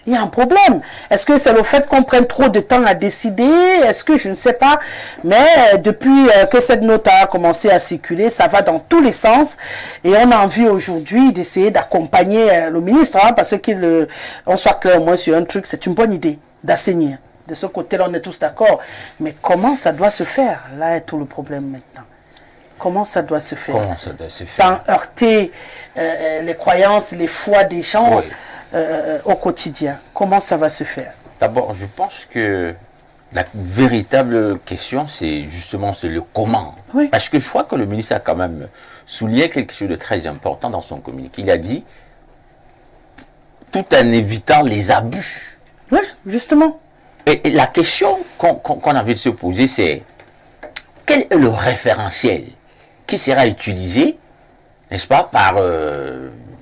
Il y a un problème. Est-ce que c'est le fait qu'on prenne trop de temps à décider? Est-ce que je ne sais pas? Mais depuis que cette note a commencé à circuler, ça va dans tous les sens. Et on a envie aujourd'hui d'essayer d'accompagner le ministre, hein, parce qu'on soit clair au moins sur un truc, c'est une bonne idée d'assainir. De ce côté-là, on est tous d'accord. Mais comment ça doit se faire? Là est tout le problème maintenant. Comment ça doit se faire? Comment ça doit se faire? Sans heurter les croyances, les foi des gens au quotidien. Comment ça va se faire? D'abord, je pense que la véritable question, c'est justement le comment. Oui. Parce que je crois que le ministre a quand même souligné quelque chose de très important dans son communiqué. Il a dit, tout en évitant les abus. Oui, justement. Et la question qu'on a envie de se poser, c'est quel est le référentiel qui sera utilisé, n'est-ce pas, par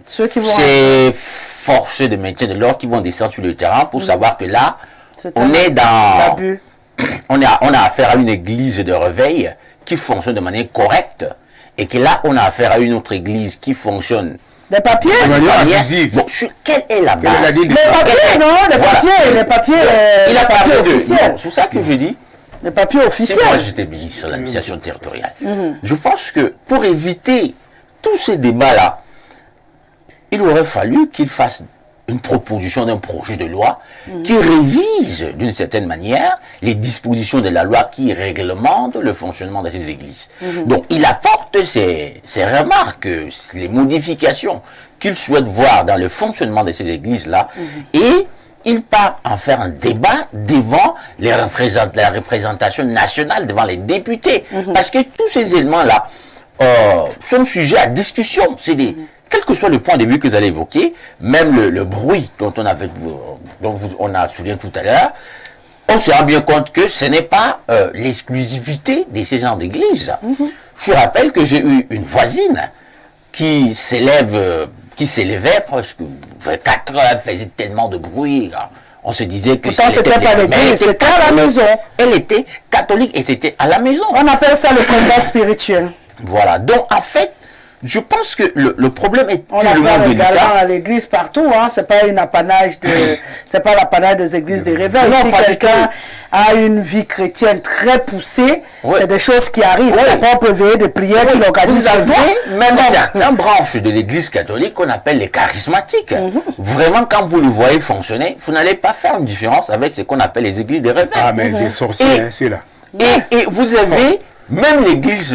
ceux qui vont ces forces de maintien de l'ordre qui vont descendre sur le terrain pour savoir que là, on est dans l'abus. On a affaire à une église de réveil qui fonctionne de manière correcte et que là, on a affaire à une autre église qui fonctionne des papiers? Bon, quelle est la base? Les papiers, non, les papiers, les papiers, il a parlé officiels. C'est ça que je dis. Les papiers officiels. Moi, j'étais ministre de l'administration territoriale. Je pense que pour éviter tous ces débats-là, il aurait fallu qu'il fasse une proposition d'un projet de loi qui révise d'une certaine manière les dispositions de la loi qui réglemente le fonctionnement de ces églises. Donc il apporte ses remarques, les modifications qu'il souhaite voir dans le fonctionnement de ces églises-là et il part en faire un débat devant la représentation nationale, devant les députés. Parce que tous ces éléments-là sont sujets à discussion. C'est des... Quel que soit le point de vue que vous allez évoquer, même le bruit dont on a souligné tout à l'heure, on se rend bien compte que ce n'est pas l'exclusivité de ces gens d'église. Je rappelle que j'ai eu une voisine qui s'élevait presque 4 heures, faisait tellement de bruit. On se disait que c'était pas l'église, c'était à la maison. Elle était catholique et c'était à la maison. On appelle ça le combat spirituel. Voilà. Donc, en fait, je pense que le problème est on a également à l'église partout, hein. C'est pas une apanage de, c'est pas l'apanage des églises de réveil. Si quelqu'un a une vie chrétienne très poussée, c'est des choses qui arrivent. On peut veiller de prières, tu l'organises. Vous avez même certaines branches de l'église catholique qu'on appelle les charismatiques. Vraiment, quand vous le voyez fonctionner, vous n'allez pas faire une différence avec ce qu'on appelle les églises de réveil. Ah, mais des sorciers, c'est là. Et vous avez même l'église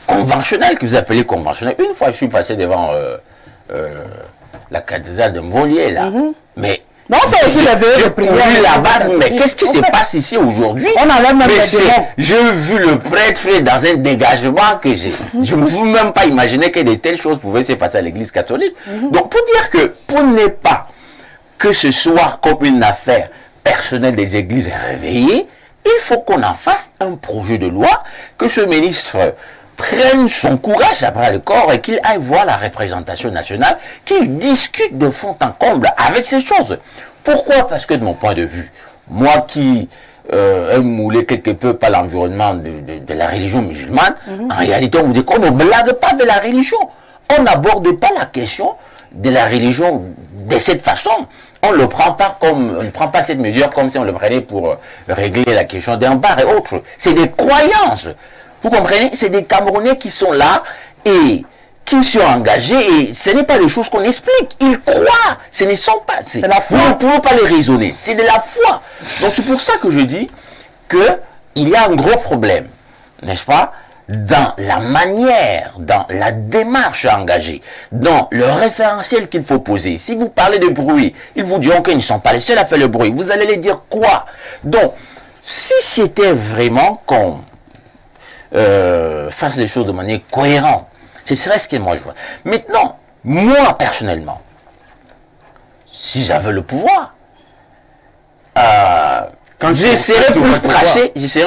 conventionnelle, que vous appelez conventionnelle. Une fois, je suis passé devant la cathédrale de Mvolier, là. Mais Non, c'est aussi le vœu de prière. là-bas, mais qu'est-ce qui se passe ici aujourd'hui? On enlève même les démons. J'ai vu le prêtre faire dans un dégagement que je ne pouvais même pas imaginer que de telles choses pouvaient se passer à l'église catholique. Donc, pour dire que, pour ne pas que ce soit comme une affaire personnelle des églises réveillées, il faut qu'on en fasse un projet de loi, que ce ministre prenne son courage après le corps et qu'il aille voir la représentation nationale, qu'il discute de fond en comble avec ces choses. Pourquoi? Parce que de mon point de vue, moi qui aime mouler quelque peu par l'environnement de la religion musulmane, en réalité on vous dit qu'on ne blague pas de la religion. On n'aborde pas la question de la religion de cette façon. On ne prend pas cette mesure comme si on le prenait pour régler la question d'un bar et autres. C'est des croyances. Vous comprenez? C'est des Camerounais qui sont là et qui sont engagés et ce n'est pas des choses qu'on explique. Ils croient. Ce ne sont pas. C'est la foi. Vous ne pouvez pas les raisonner. C'est de la foi. Donc c'est pour ça que je dis qu'il y a un gros problème, n'est-ce pas, dans la manière, dans la démarche engagée, dans le référentiel qu'il faut poser. Si vous parlez de bruit, ils vous diront qu'ils ne sont pas les seuls à faire le bruit. Vous allez les dire quoi? Donc, si c'était vraiment qu'on fasse les choses de manière cohérente, ce serait ce que moi je vois. Maintenant, moi personnellement, si j'avais le pouvoir, je serais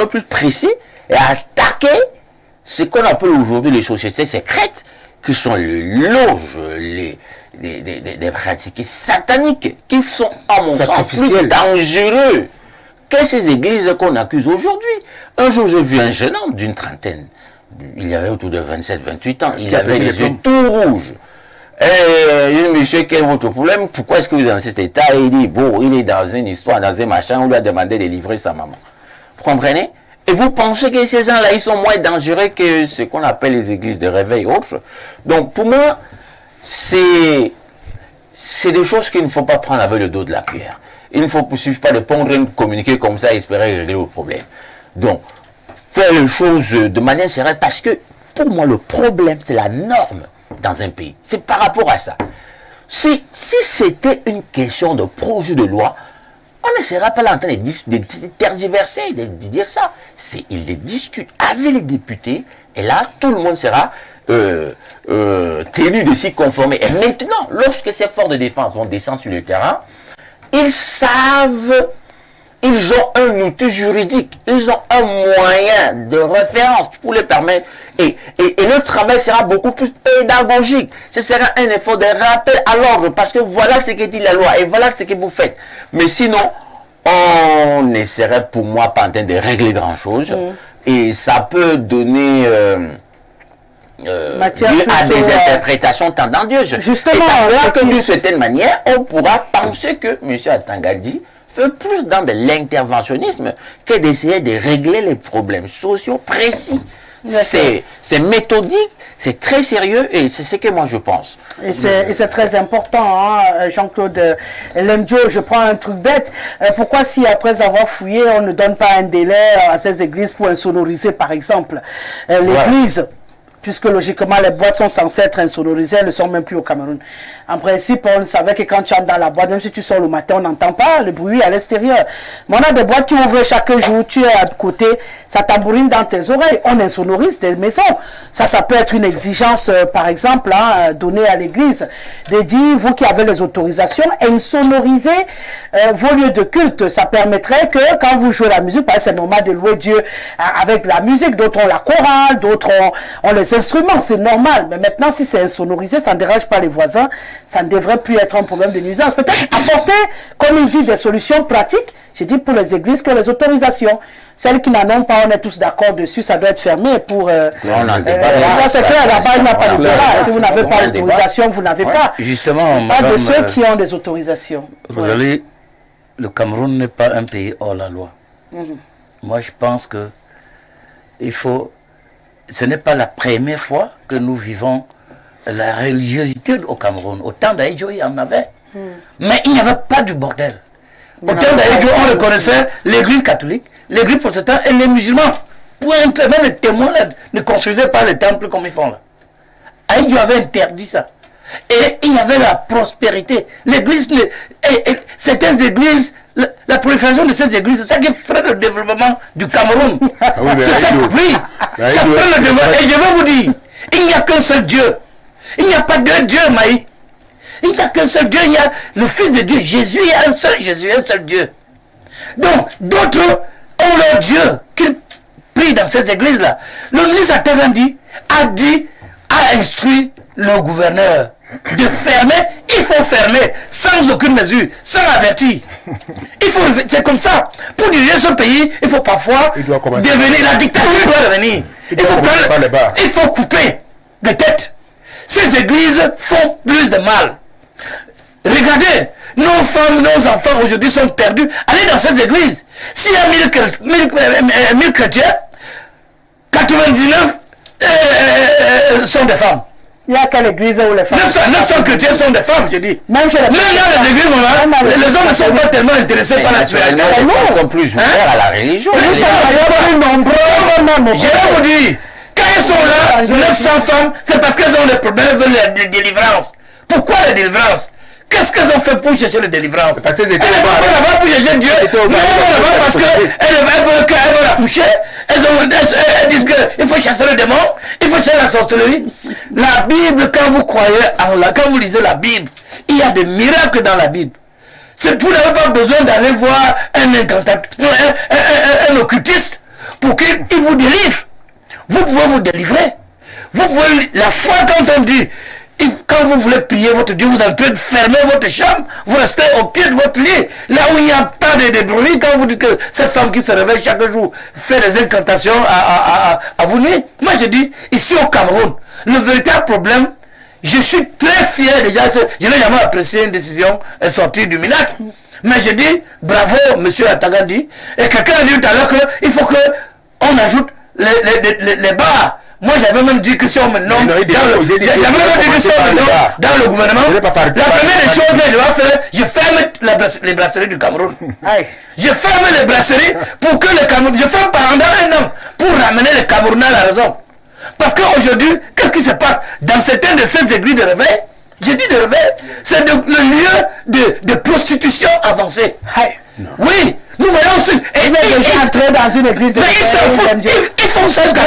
plus pressé et attaquer ce qu'on appelle aujourd'hui les sociétés secrètes, qui sont les loges, des pratiques sataniques, qui sont, à mon sens, plus dangereux que ces églises qu'on accuse aujourd'hui. Un jour, j'ai vu un jeune homme d'une trentaine, il y avait autour de 27-28 ans, il avait les yeux tout rouges. Et monsieur, quel est votre problème? Pourquoi est-ce que vous êtes dans cet état? Et il dit, bon, il est dans une histoire, dans un machin, on lui a demandé de livrer sa maman. Vous comprenez? Et vous pensez que ces gens-là, ils sont moins dangereux que ce qu'on appelle les églises de réveil et autres. Donc, pour moi, c'est des choses qu'il ne faut pas prendre avec le dos de la cuillère. Il ne suffit pas de pondre un communiqué comme ça et espérer régler le problème. Donc, faire les choses de manière sérieuse, parce que, pour moi, le problème, c'est la norme dans un pays. C'est par rapport à ça. Si c'était une question de projet de loi, on ne sera pas là en train de tergiverser, de dire ça. Ils les discutent avec les députés, et là, tout le monde sera tenu de s'y conformer. Et maintenant, lorsque ces forces de défense vont descendre sur le terrain, ils savent, ils ont un outil juridique, ils ont un moyen de référence pour les permettre. Et leur travail sera beaucoup plus pédagogique. Ce sera un effort de rappel à l'ordre, parce que voilà ce que dit la loi, et voilà ce que vous faites. Mais sinon, on ne serait pour moi pas en train de régler grand-chose. Et ça peut donner lieu à des interprétations tendancieuses. Justement, et ça que d'une certaine manière, on pourra penser que M. Atangadi fait plus dans de l'interventionnisme que d'essayer de régler les problèmes sociaux précis. C'est méthodique, c'est très sérieux et c'est ce que moi je pense. Et c'est très important, hein, Jean-Claude Lemdio. Je prends un truc bête. Pourquoi si après avoir fouillé, on ne donne pas un délai à ces églises pour insonoriser par exemple l'église? Puisque logiquement les boîtes sont censées être insonorisées, elles ne sont même plus au Cameroun. En principe, on savait que quand tu entres dans la boîte, même si tu sors le matin, on n'entend pas le bruit à l'extérieur. Mais on a des boîtes qui ouvrent chaque jour, tu es à côté, ça tambourine dans tes oreilles, on insonorise des maisons. Ça peut être une exigence, par exemple, hein, donnée à l'église, de dire, vous qui avez les autorisations, insonorisez vos lieux de culte. Ça permettrait que quand vous jouez la musique, parce que c'est normal de louer Dieu avec la musique, d'autres ont la chorale, d'autres ont les instruments, c'est normal. Mais maintenant, si c'est insonorisé, ça ne dérange pas les voisins, ça ne devrait plus être un problème de nuisance. Peut-être apporter, comme il dit, des solutions pratiques. J'ai dit pour les églises que les autorisations. Celles qui n'en ont pas, on est tous d'accord dessus, ça doit être fermé pour... ça c'est clair, là-bas, il n'y a pas de débat. Si vous n'avez pas d'autorisation, vous n'avez pas. Justement, pas de ceux qui ont des autorisations. Rosalie, le Cameroun n'est pas un pays hors la loi. Moi, je pense que il faut... Ce n'est pas la première fois que nous vivons la religiosité au Cameroun. Au temps d'Aïdjo, il y en avait. Mais il n'y avait pas du bordel. Au temps d'Aïdjo, on reconnaissait l'église catholique, l'église protestante et les musulmans. Point, même les témoins ne construisaient pas les temples comme ils font là. Aïdjo avait interdit ça. Et il y avait la prospérité. L'église, certaines églises, la prolifération de ces églises, c'est ça qui ferait le développement du Cameroun. Ah oui, c'est ça, oui, ça ferait le développement. Et je vais vous dire, il n'y a qu'un seul Dieu. Il n'y a pas deux dieux, Maï. Il n'y a qu'un seul Dieu, il y a le Fils de Dieu. Jésus, il y a un seul Jésus, un seul Dieu. Donc, d'autres ont leur Dieu qu'ils prient dans ces églises-là. Le ministre a instruit le gouverneur de fermer. Il faut fermer sans aucune mesure, sans avertir. C'est comme ça. Pour diriger ce pays, il faut parfois devenir, la dictature doit revenir. Il faut couper des têtes. Ces églises font plus de mal. Regardez, nos femmes, nos enfants aujourd'hui sont perdus. Allez dans ces églises. S'il y a 1000 chrétiens, 99 sont des femmes. Il y a quelle église où les femmes... 900 chrétiens sont des femmes, je dis. Même dans les églises, les hommes ne sont pas tellement intéressés par la spiritualité. Les femmes sont plus ouverts à la religion. Ils sont plus nombreux. Je vais vous dire, quand elles sont là, 900 femmes, c'est parce qu'elles ont des problèmes, elles veulent la délivrance. Pourquoi la délivrance? Qu'est-ce qu'elles ont fait pour chercher la délivrance? Parce qu'elles étaient là-bas pour chercher Dieu. Mais elles vont là-bas parce qu'elles veulent accoucher. Elles disent qu'il faut chasser le démon, il faut chasser la sorcellerie. La Bible, quand vous croyez en la, quand vous lisez la Bible, il y a des miracles dans la Bible. Vous n'avez pas besoin d'aller voir un incantateur, un occultiste pour qu'il vous délivre. Vous pouvez vous délivrer. Vous pouvez, la foi quand on dit, quand vous voulez prier votre Dieu, vous êtes en train de fermer votre chambre, vous restez au pied de votre lit, là où il n'y a pas de bruit, quand vous dites que cette femme qui se réveille chaque jour fait des incantations à vous nuire. Moi je dis, ici au Cameroun, le véritable problème, je suis très fier déjà, je n'ai jamais apprécié une décision sortie du MINAC, mais je dis, bravo monsieur Atagandi, et quelqu'un a dit tout à l'heure qu'il faut qu'on ajoute les bars. Moi j'avais même dit que si on me nomme dans le gouvernement, la première des choses que je dois faire, je ferme les brasseries du Cameroun. Je ferme les brasseries pour que le Cameroun, je ferme pendant un an pour ramener les Camerounais à la raison. Parce qu'aujourd'hui, qu'est-ce qui se passe dans certaines de ces églises de réveil? J'ai dit de réveil, c'est le lieu de prostitution avancée. Oui, nous voyons aussi. Vous êtes déjà entré dans une église de réveil. Ils font ça. Vous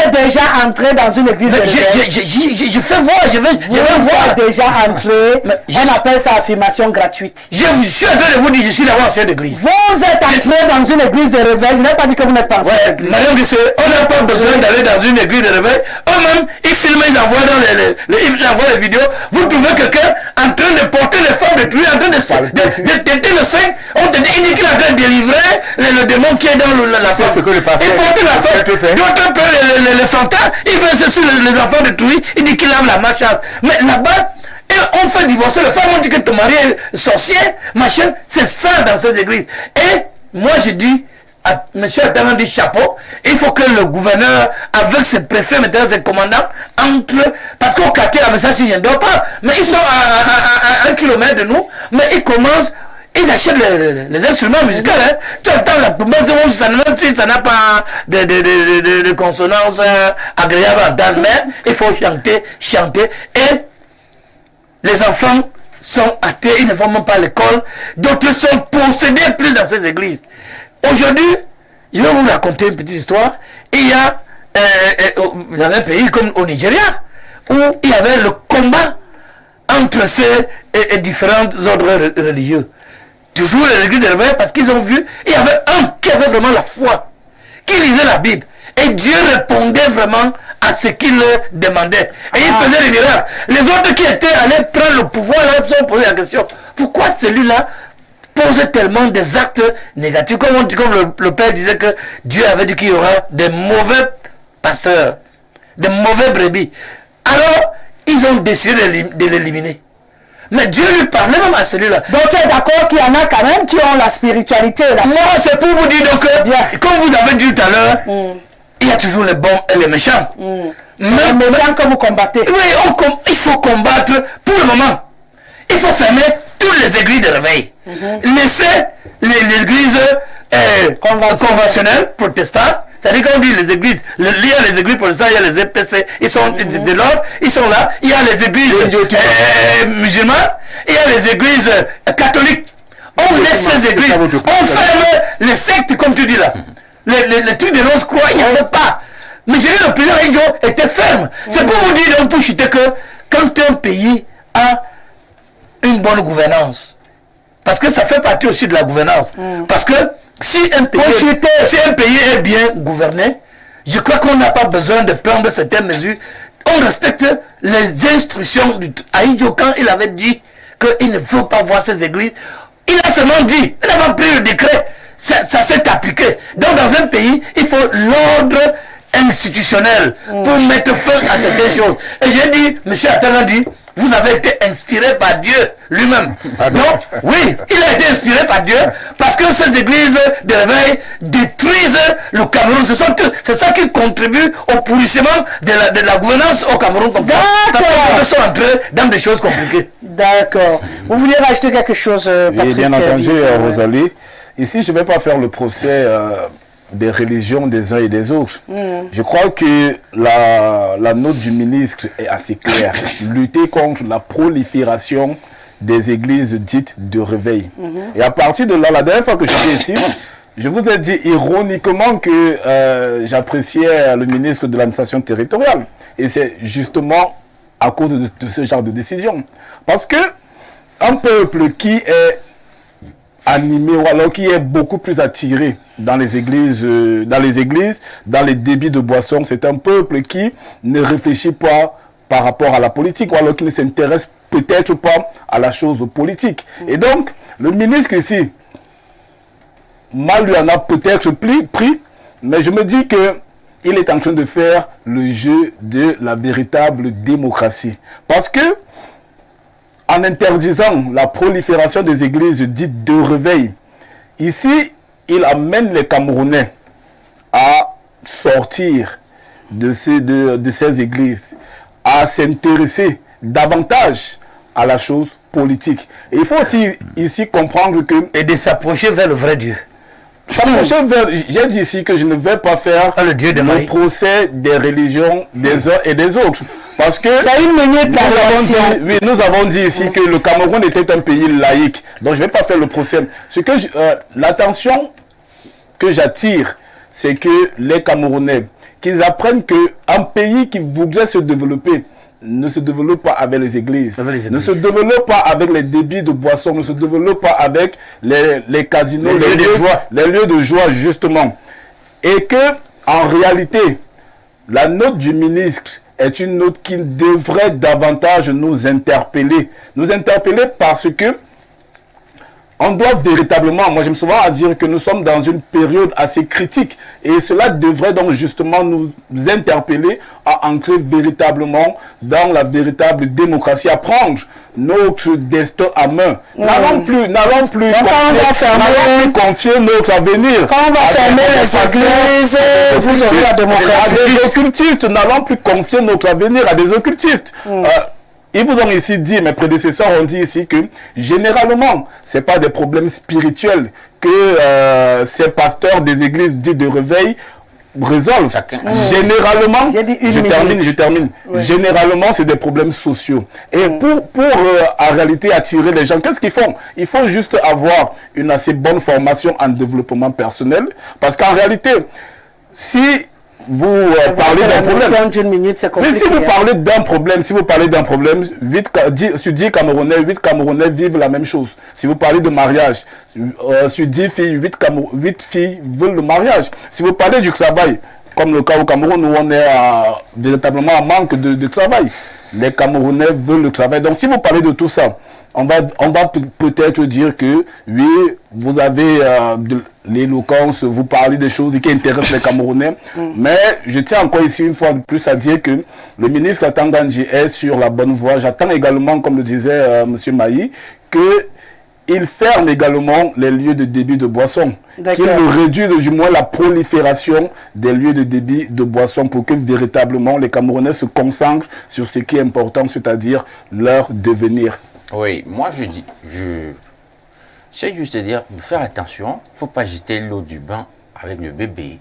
êtes déjà entré dans une église de réveil. Je fais voir, je vais voir. Vous êtes déjà entré. On appelle ça affirmation gratuite. Je suis en train de vous dire, je suis d'abord ancien d'église. Vous êtes entré dans une église de réveil. Je n'ai pas dit que vous n'êtes pas ancien. Madame dit, on n'a pas besoin d'aller dans une église de réveil. Eux-mêmes, ils filment, ils envoient ils envoient les vidéos. Vous trouvez quelqu'un en train de porter les femmes de tuer, en train de têter le sein. On te dit, il dit qu'il a train de délivrer le démon qui est dans la femme. C'est ce que le pasteur il porte la femme. D'autres peuvent les fantasmes. Il fait ceci, les enfants de tuer. Il dit qu'il lave la marche. Mais là-bas, on fait divorcer les femmes. On dit que ton mari est sorcier, machin. C'est ça dans ces églises. Et moi, je dis, monsieur Atama dit chapeau, il faut que le gouverneur, avec ses préfets, maintenant ses commandants, entre, parce qu'au quartier, avec ça, si je ne dors pas, mais ils sont à 1 kilomètre de nous, mais ils commencent. Ils achètent les instruments musicaux. Hein. Tu entends la même si ça n'a pas de consonance agréable à entendre, mais il faut chanter. Et les enfants sont athées, ils ne vont même pas à l'école. D'autres sont possédés plus dans ces églises. Aujourd'hui, je vais vous raconter une petite histoire. Il y a dans un pays comme au Nigeria, où il y avait le combat entre ces différents ordres religieux. Toujours les églises de réveil, parce qu'ils ont vu, il y avait un qui avait vraiment la foi, qui lisait la Bible. Et Dieu répondait vraiment à ce qu'il leur demandait. Et il faisait des miracles. Les autres qui étaient allés prendre le pouvoir, là, se sont posé la question, pourquoi celui-là pose tellement des actes négatifs? Comme le Père disait que Dieu avait dit qu'il y aura des mauvais pasteurs, des mauvais brebis. Alors, ils ont décidé de l'éliminer. Mais Dieu lui parlait même à celui-là. Donc tu es d'accord qu'il y en a quand même qui ont la spiritualité. Moi, c'est pour vous dire donc que, comme vous avez dit tout à l'heure, il y a toujours les bons et les méchants. Les méchants que vous combattez. Oui, il faut combattre pour le moment. Il faut fermer toutes les églises de réveil. Laissez les églises conventionnelles, protestantes. C'est-à-dire qu'on dit les églises, il y a les églises protestantes, il y a les EPC, ils sont de l'ordre, ils sont là. Il y a les églises musulmanes, il y a les églises catholiques. On laisse ces églises, on ferme les sectes, comme tu dis là. Les trucs de Rose-Croix, il n'y en a pas. Mais j'ai dit le président Idjo était ferme. C'est pour vous dire, pour chuter que quand un pays a une bonne gouvernance, parce que ça fait partie aussi de la gouvernance, parce que si un pays est bien gouverné, je crois qu'on n'a pas besoin de prendre certaines mesures. On respecte les instructions d'Aïdjo quand il avait dit qu'il ne faut pas voir ces églises. Il a seulement dit, il n'a pas pris le décret, ça s'est appliqué. Donc dans un pays, il faut l'ordre institutionnel pour mettre fin à certaines choses. Et j'ai dit, M. Attal a dit, vous avez été inspiré par Dieu lui-même. Donc, oui, il a été inspiré par Dieu parce que ces églises de réveil détruisent le Cameroun. C'est ça qui contribue au pourrissement de la gouvernance au Cameroun comme ça. Parce qu'ils sont entrés dans des choses compliquées. D'accord. Vous vouliez rajouter quelque chose, Patrick? Oui, bien entendu, Rosalie. Ici, je ne vais pas faire le procès des religions des uns et des autres. Je crois que la note du ministre est assez claire. Lutter contre la prolifération des églises dites de réveil. Et à partir de là, la dernière fois que j'étais ici, je vous ai dit ironiquement que j'appréciais le ministre de l'administration territoriale. Et c'est justement à cause de ce genre de décision. Parce que un peuple qui est animé ou alors qui est beaucoup plus attiré dans les églises, dans les débits de boissons, c'est un peuple qui ne réfléchit pas par rapport à la politique ou alors qui ne s'intéresse peut-être pas à la chose politique. Et donc, le ministre ici, mal lui en a peut-être pris, mais je me dis que il est en train de faire le jeu de la véritable démocratie. Parce que en interdisant la prolifération des églises dites de réveil, ici, il amène les Camerounais à sortir de ces églises, à s'intéresser davantage à la chose politique. Et il faut aussi ici comprendre que... Et de s'approcher vers le vrai Dieu. J'ai dit ici que je ne vais pas faire le procès des religions des uns et des autres. Parce que nous avons dit ici que le Cameroun était un pays laïque. Donc je ne vais pas faire le procès. L'attention que j'attire, c'est que les Camerounais, qu'ils apprennent qu'un pays qui voudrait se développer, ne se développe pas avec les églises, ne se développe pas avec les débits de boissons, ne se développe pas avec les casinos, les lieux de joie justement. Et que, en réalité, la note du ministre est une note qui devrait davantage nous interpeller. Nous interpeller parce que on doit véritablement, moi j'aime souvent à dire que nous sommes dans une période assez critique et cela devrait donc justement nous interpeller à entrer véritablement dans la véritable démocratie, à prendre notre destin à main. N'allons plus confier notre avenir. Quand on va fermer les églises, vous aurez la démocratie. À des occultistes, n'allons plus confier notre avenir à des occultistes. Ils vous ont ici dit, mes prédécesseurs ont dit ici que généralement, ce n'est pas des problèmes spirituels que ces pasteurs des églises dites de réveil résolvent. Généralement, je termine. Oui. Généralement, c'est des problèmes sociaux. Et pour en réalité attirer les gens, qu'est-ce qu'ils font? Il faut juste avoir une assez bonne formation en développement personnel. Parce qu'en réalité, si vous parlez d'un problème. Mais si vous parlez d'un problème, 10 Camerounais, 8 Camerounais vivent la même chose. Si vous parlez de mariage, sur 10 filles, 8 filles veulent le mariage. Si vous parlez du travail, comme le cas au Cameroun où on est véritablement en manque de travail, les Camerounais veulent le travail. Donc si vous parlez de tout ça, on va peut-être dire que oui, vous avez de l'éloquence, vous parlez des choses qui intéressent les Camerounais, mais je tiens encore ici une fois de plus à dire que le ministre Atangandji est sur la bonne voie. J'attends également, comme le disait M. Maï, qu'il ferme également les lieux de débit de boissons, qu'il réduise du moins la prolifération des lieux de débit de boissons pour que véritablement les Camerounais se concentrent sur ce qui est important, c'est-à-dire leur devenir. Oui, moi C'est juste de dire, de faire attention, il ne faut pas jeter l'eau du bain avec le bébé.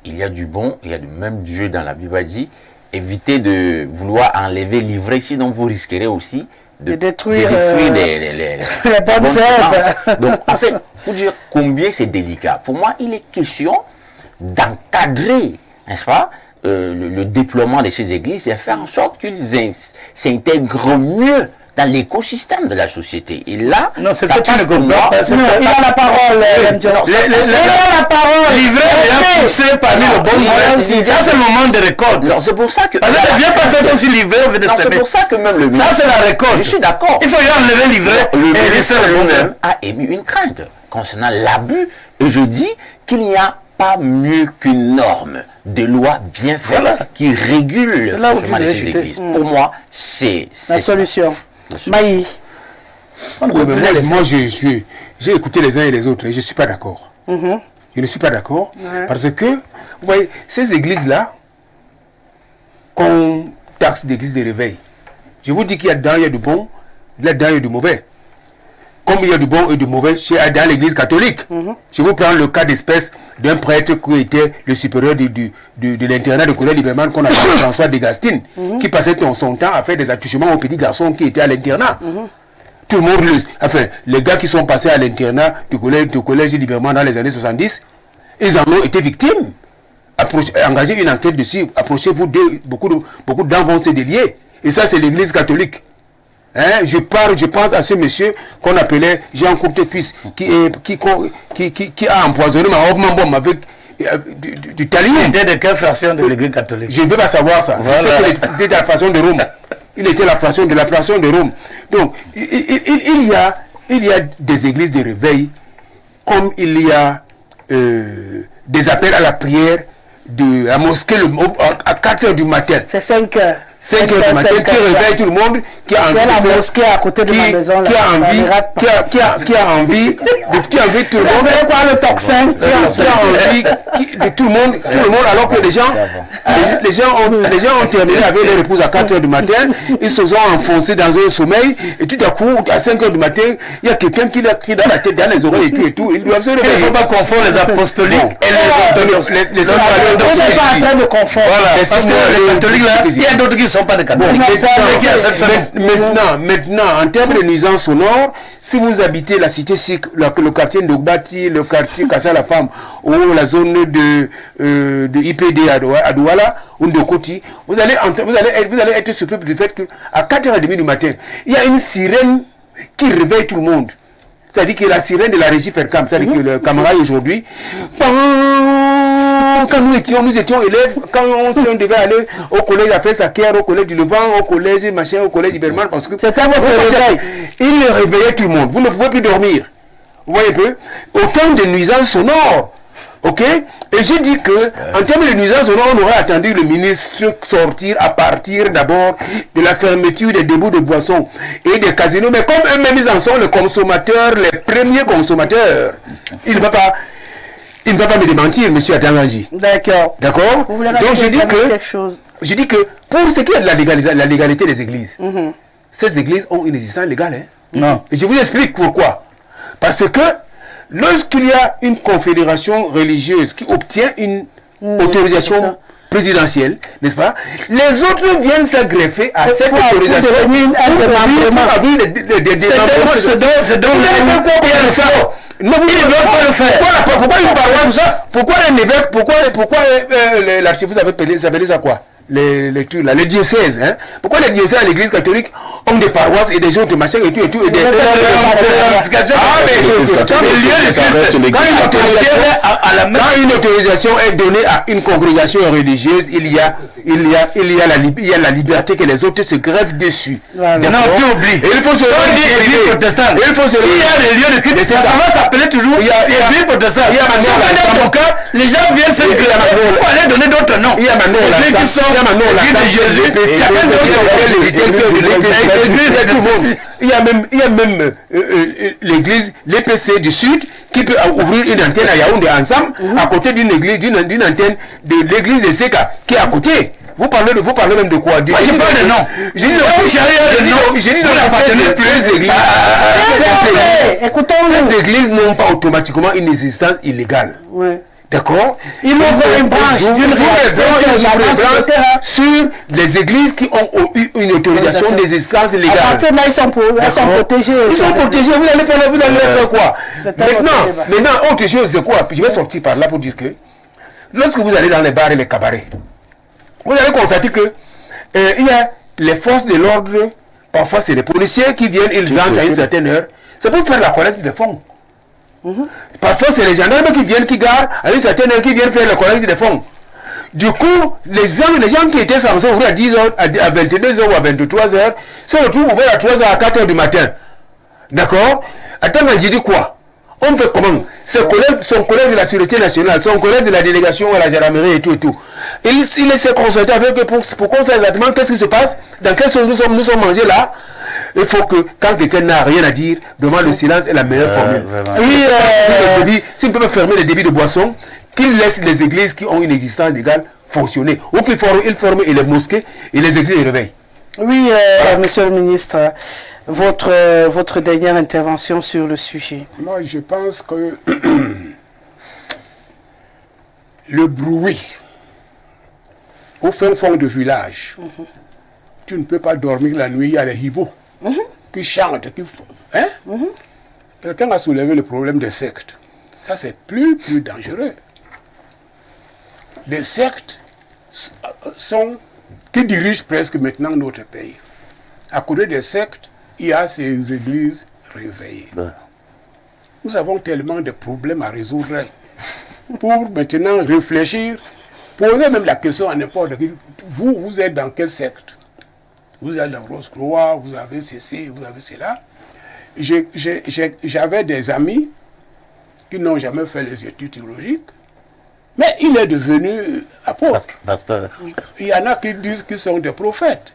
Il y a du bon, il y a même Dieu dans la Bible dit, évitez de vouloir enlever l'ivraie, sinon vous risquerez aussi de détruire les bonnes herbes. Donc, en fait, il faut dire combien c'est délicat. Pour moi, il est question d'encadrer, n'est-ce pas, le déploiement de ces églises et faire en sorte qu'ils s'intègrent mieux dans l'écosystème de la société. Et là, non, c'est ça, tu ne comprends pas. Non, il a la parole, il a la parole. L'ivraie est poussé parmi le bon moment. Ça, c'est le moment de récolte. Alors, c'est pour ça que... Alors, ne viens pas faire comme si l'ivraie venait de c'est s'aimer. pour ça que même le Ça, c'est la récolte. Je suis d'accord. Il faut y enlever l'ivraie et laisser le bon même a émis une crainte concernant l'abus. Et je dis qu'il n'y a pas mieux qu'une norme de loi bien faite qui régule le fonctionnement de ces églises. Pour moi, c'est la solution. Maï. Moi, j'ai écouté les uns et les autres et je ne suis pas d'accord. Je ne suis pas d'accord parce que, vous voyez, ces églises-là, qu'on taxe d'église de réveil, je vous dis qu'il y a dedans, il y a du bon, là-dedans, il y a du mauvais. Comme il y a du bon et du mauvais dans l'église catholique. Je vous prends le cas d'espèce d'un prêtre qui était le supérieur de l'internat de collège Liberman qu'on appelle François Desgastines, qui passait son temps à faire des attouchements aux petits garçons qui étaient à l'internat. Tout le monde, les gars qui sont passés à l'internat du collège Liberman dans les années 70, ils en ont été victimes. Engagez une enquête dessus, approchez-vous beaucoup d'enfants vont se délier. Et ça, c'est l'église catholique. Je pense à ce monsieur qu'on appelait Jean Courtecuisse qui a empoisonné ma robe bombe avec du talion. Il était de quelle fraction de l'église catholique? Je ne veux pas savoir ça. Voilà. Il était de la fraction de Rome. Il était la fraction de Rome. Donc, il y a des églises de réveil comme il y a des appels à la prière de la mosquée à 4 h du matin. C'est 5 heures. 5 heures du matin, qui réveille tout le monde, qui a envie la mosquée à côté de ma maison, qui a envie tout le monde. Vous quoi le toxin? Qui a envie de tout le monde, alors que les gens ont terminé avec les épouses à 4 heures du matin, ils se sont enfoncés dans un sommeil, et tout à coup, à 5 heures du matin, il y a quelqu'un qui leur crie dans la tête, dans les oreilles et tout, ils doivent se réveiller. Il ne faut pas confondre les apostoliques et les orthodoxes. On n'est pas en train de confondre. Voilà, parce que les catholiques là, il y a d'autres qui ne sont pas des catholiques. Maintenant, en termes de nuisances sonores, si vous habitez la cité sikh, le quartier Ndogbati, le quartier Kassa la Femme, ou la zone de IPD à Douala, ou Ndokoti, vous allez être surpris du fait qu'à 4h30 du matin, il y a une sirène qui réveille tout le monde. C'est-à-dire que la sirène de la régie Fercam, c'est-à-dire que le camarade aujourd'hui, quand nous étions élèves, quand on devait aller au collège à faire sa guerre, au collège du Levant, au collège machin, au collège Iberman, parce que c'était votre réveil. Il réveillait tout le monde. Vous ne pouvez plus dormir. Vous voyez un peu? Autant de nuisances sonores. Ok? Et j'ai dit que, en termes de nuisances sonores, on aurait attendu le ministre sortir à partir d'abord de la fermeture des débouts de boissons et des casinos. Mais comme eux-mêmes ils en sont les consommateurs, les premiers consommateurs, il ne va pas me démentir, M. Atanganji. D'accord. D'accord? Donc je dis que pour ce qui est de la légalité des églises, ces églises ont une existence légale. Hein? Non. Et je vous explique pourquoi. Parce que lorsqu'il y a une confédération religieuse qui obtient une autorisation présidentielle, n'est-ce pas? Les autres viennent s'agreffer à cette autorisation. C'est donc non, vous ne devez pas le faire. Pourquoi une paroisse, ça? Pourquoi un évêque, pourquoi l'archevêque, vous avez appelé ça quoi? Les diocèses, hein? Pourquoi les diocèses à l'église catholique ont des paroisses et des autres machins et tout et des ramifications? Quand une autorisation est donnée à une congrégation religieuse, il y a la liberté que les autres se greffent dessus. Non, tu oublies. Et il faut se église protestante. S'il y a des lieux de culte, ça va s'appeler toujours église protestante. Dans ton cas, les gens viennent se greffer. Pourquoi aller donner d'autres noms? Il y a maintenant il y a même l'église, l'EPC du Sud, qui peut ouvrir une antenne à Yaoundé ensemble, à côté d'une église, d'une antenne de l'église de Seka, qui est à côté. Vous parlez même de quoi? Moi, je parle de non. J'ai dit ces églises. Ces églises n'ont pas automatiquement une existence illégale. Ouais. D'accord? Ils ouvrent une branche d'une sur les églises qui ont eu une autorisation d'existence légale. À partir de là, ils sont protégés. Ils sont protégés. Vous allez faire quoi? Maintenant, protégés, c'est quoi? Je vais sortir par là pour dire que lorsque vous allez dans les bars et les cabarets, vous allez constater que il y a les forces de l'ordre. Parfois, c'est les policiers qui viennent, ils entrent à une certaine heure. C'est pour faire la collecte des fonds. Parfois, c'est les gendarmes qui viennent, qui garent à une certaine heure, qui viennent faire la collecte des fonds. Du coup, les gens qui étaient censés ouvrir à 10h, à 22h ou à 23h, se retrouvent ouverts à 3h, à 4h du matin. D'accord? Attends, j'ai dit quoi? On fait comment? Son collègue de la Sûreté nationale, son collègue de la délégation à la gendarmerie et tout. Il s'est consulté avec eux pour qu'on sache exactement qu'est-ce qui se passe, dans quelle chose nous sommes mangés là. Il faut que, quand quelqu'un n'a rien à dire, devant le silence est la meilleure formule. S'il peut fermer les débits de boissons, qu'il laisse les églises qui ont une existence légale fonctionner. Ou qu'il ferme les mosquées et les églises les réveillent. Oui, monsieur le ministre, votre dernière intervention sur le sujet. Moi, je pense que le bruit au fin fond du village, tu ne peux pas dormir la nuit, il y a les hiboux qui chantent, Quelqu'un a soulevé le problème des sectes. Ça, c'est plus dangereux. Les sectes qui dirigent presque maintenant notre pays. À côté des sectes, il y a ces églises réveillées. Nous avons tellement de problèmes à résoudre pour maintenant réfléchir, poser même la question à n'importe qui. Vous êtes dans quel secte? Vous êtes dans Rose-Croix, vous avez ceci, vous avez cela. J'avais des amis qui n'ont jamais fait les études théologiques, mais il est devenu apôtre. Il y en a qui disent qu'ils sont des prophètes.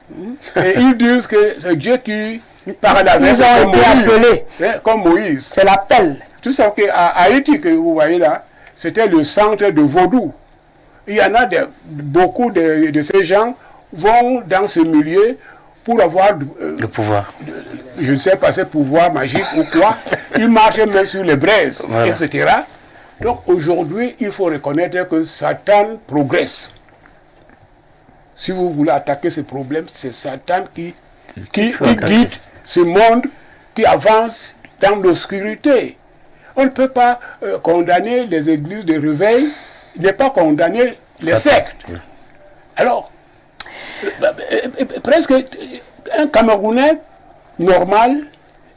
Et ils disent que c'est Dieu qui parle avec eux. Ils ont été appelés. Comme Moïse. C'est l'appel. Tout ça qu'à Haïti, que vous voyez là, c'était le centre de vaudou. Il y en a beaucoup de ces gens vont dans ce milieu pour avoir le pouvoir. Je ne sais pas, c'est pouvoir magique ou quoi. Ils marchent même sur les braises, etc. Donc aujourd'hui, il faut reconnaître que Satan progresse. Si vous voulez attaquer ce problème, c'est Satan qui guide ce monde, qui avance dans l'obscurité. On ne peut pas condamner les églises de réveil, ne pas condamner les sectes. Alors, presque un Camerounais normal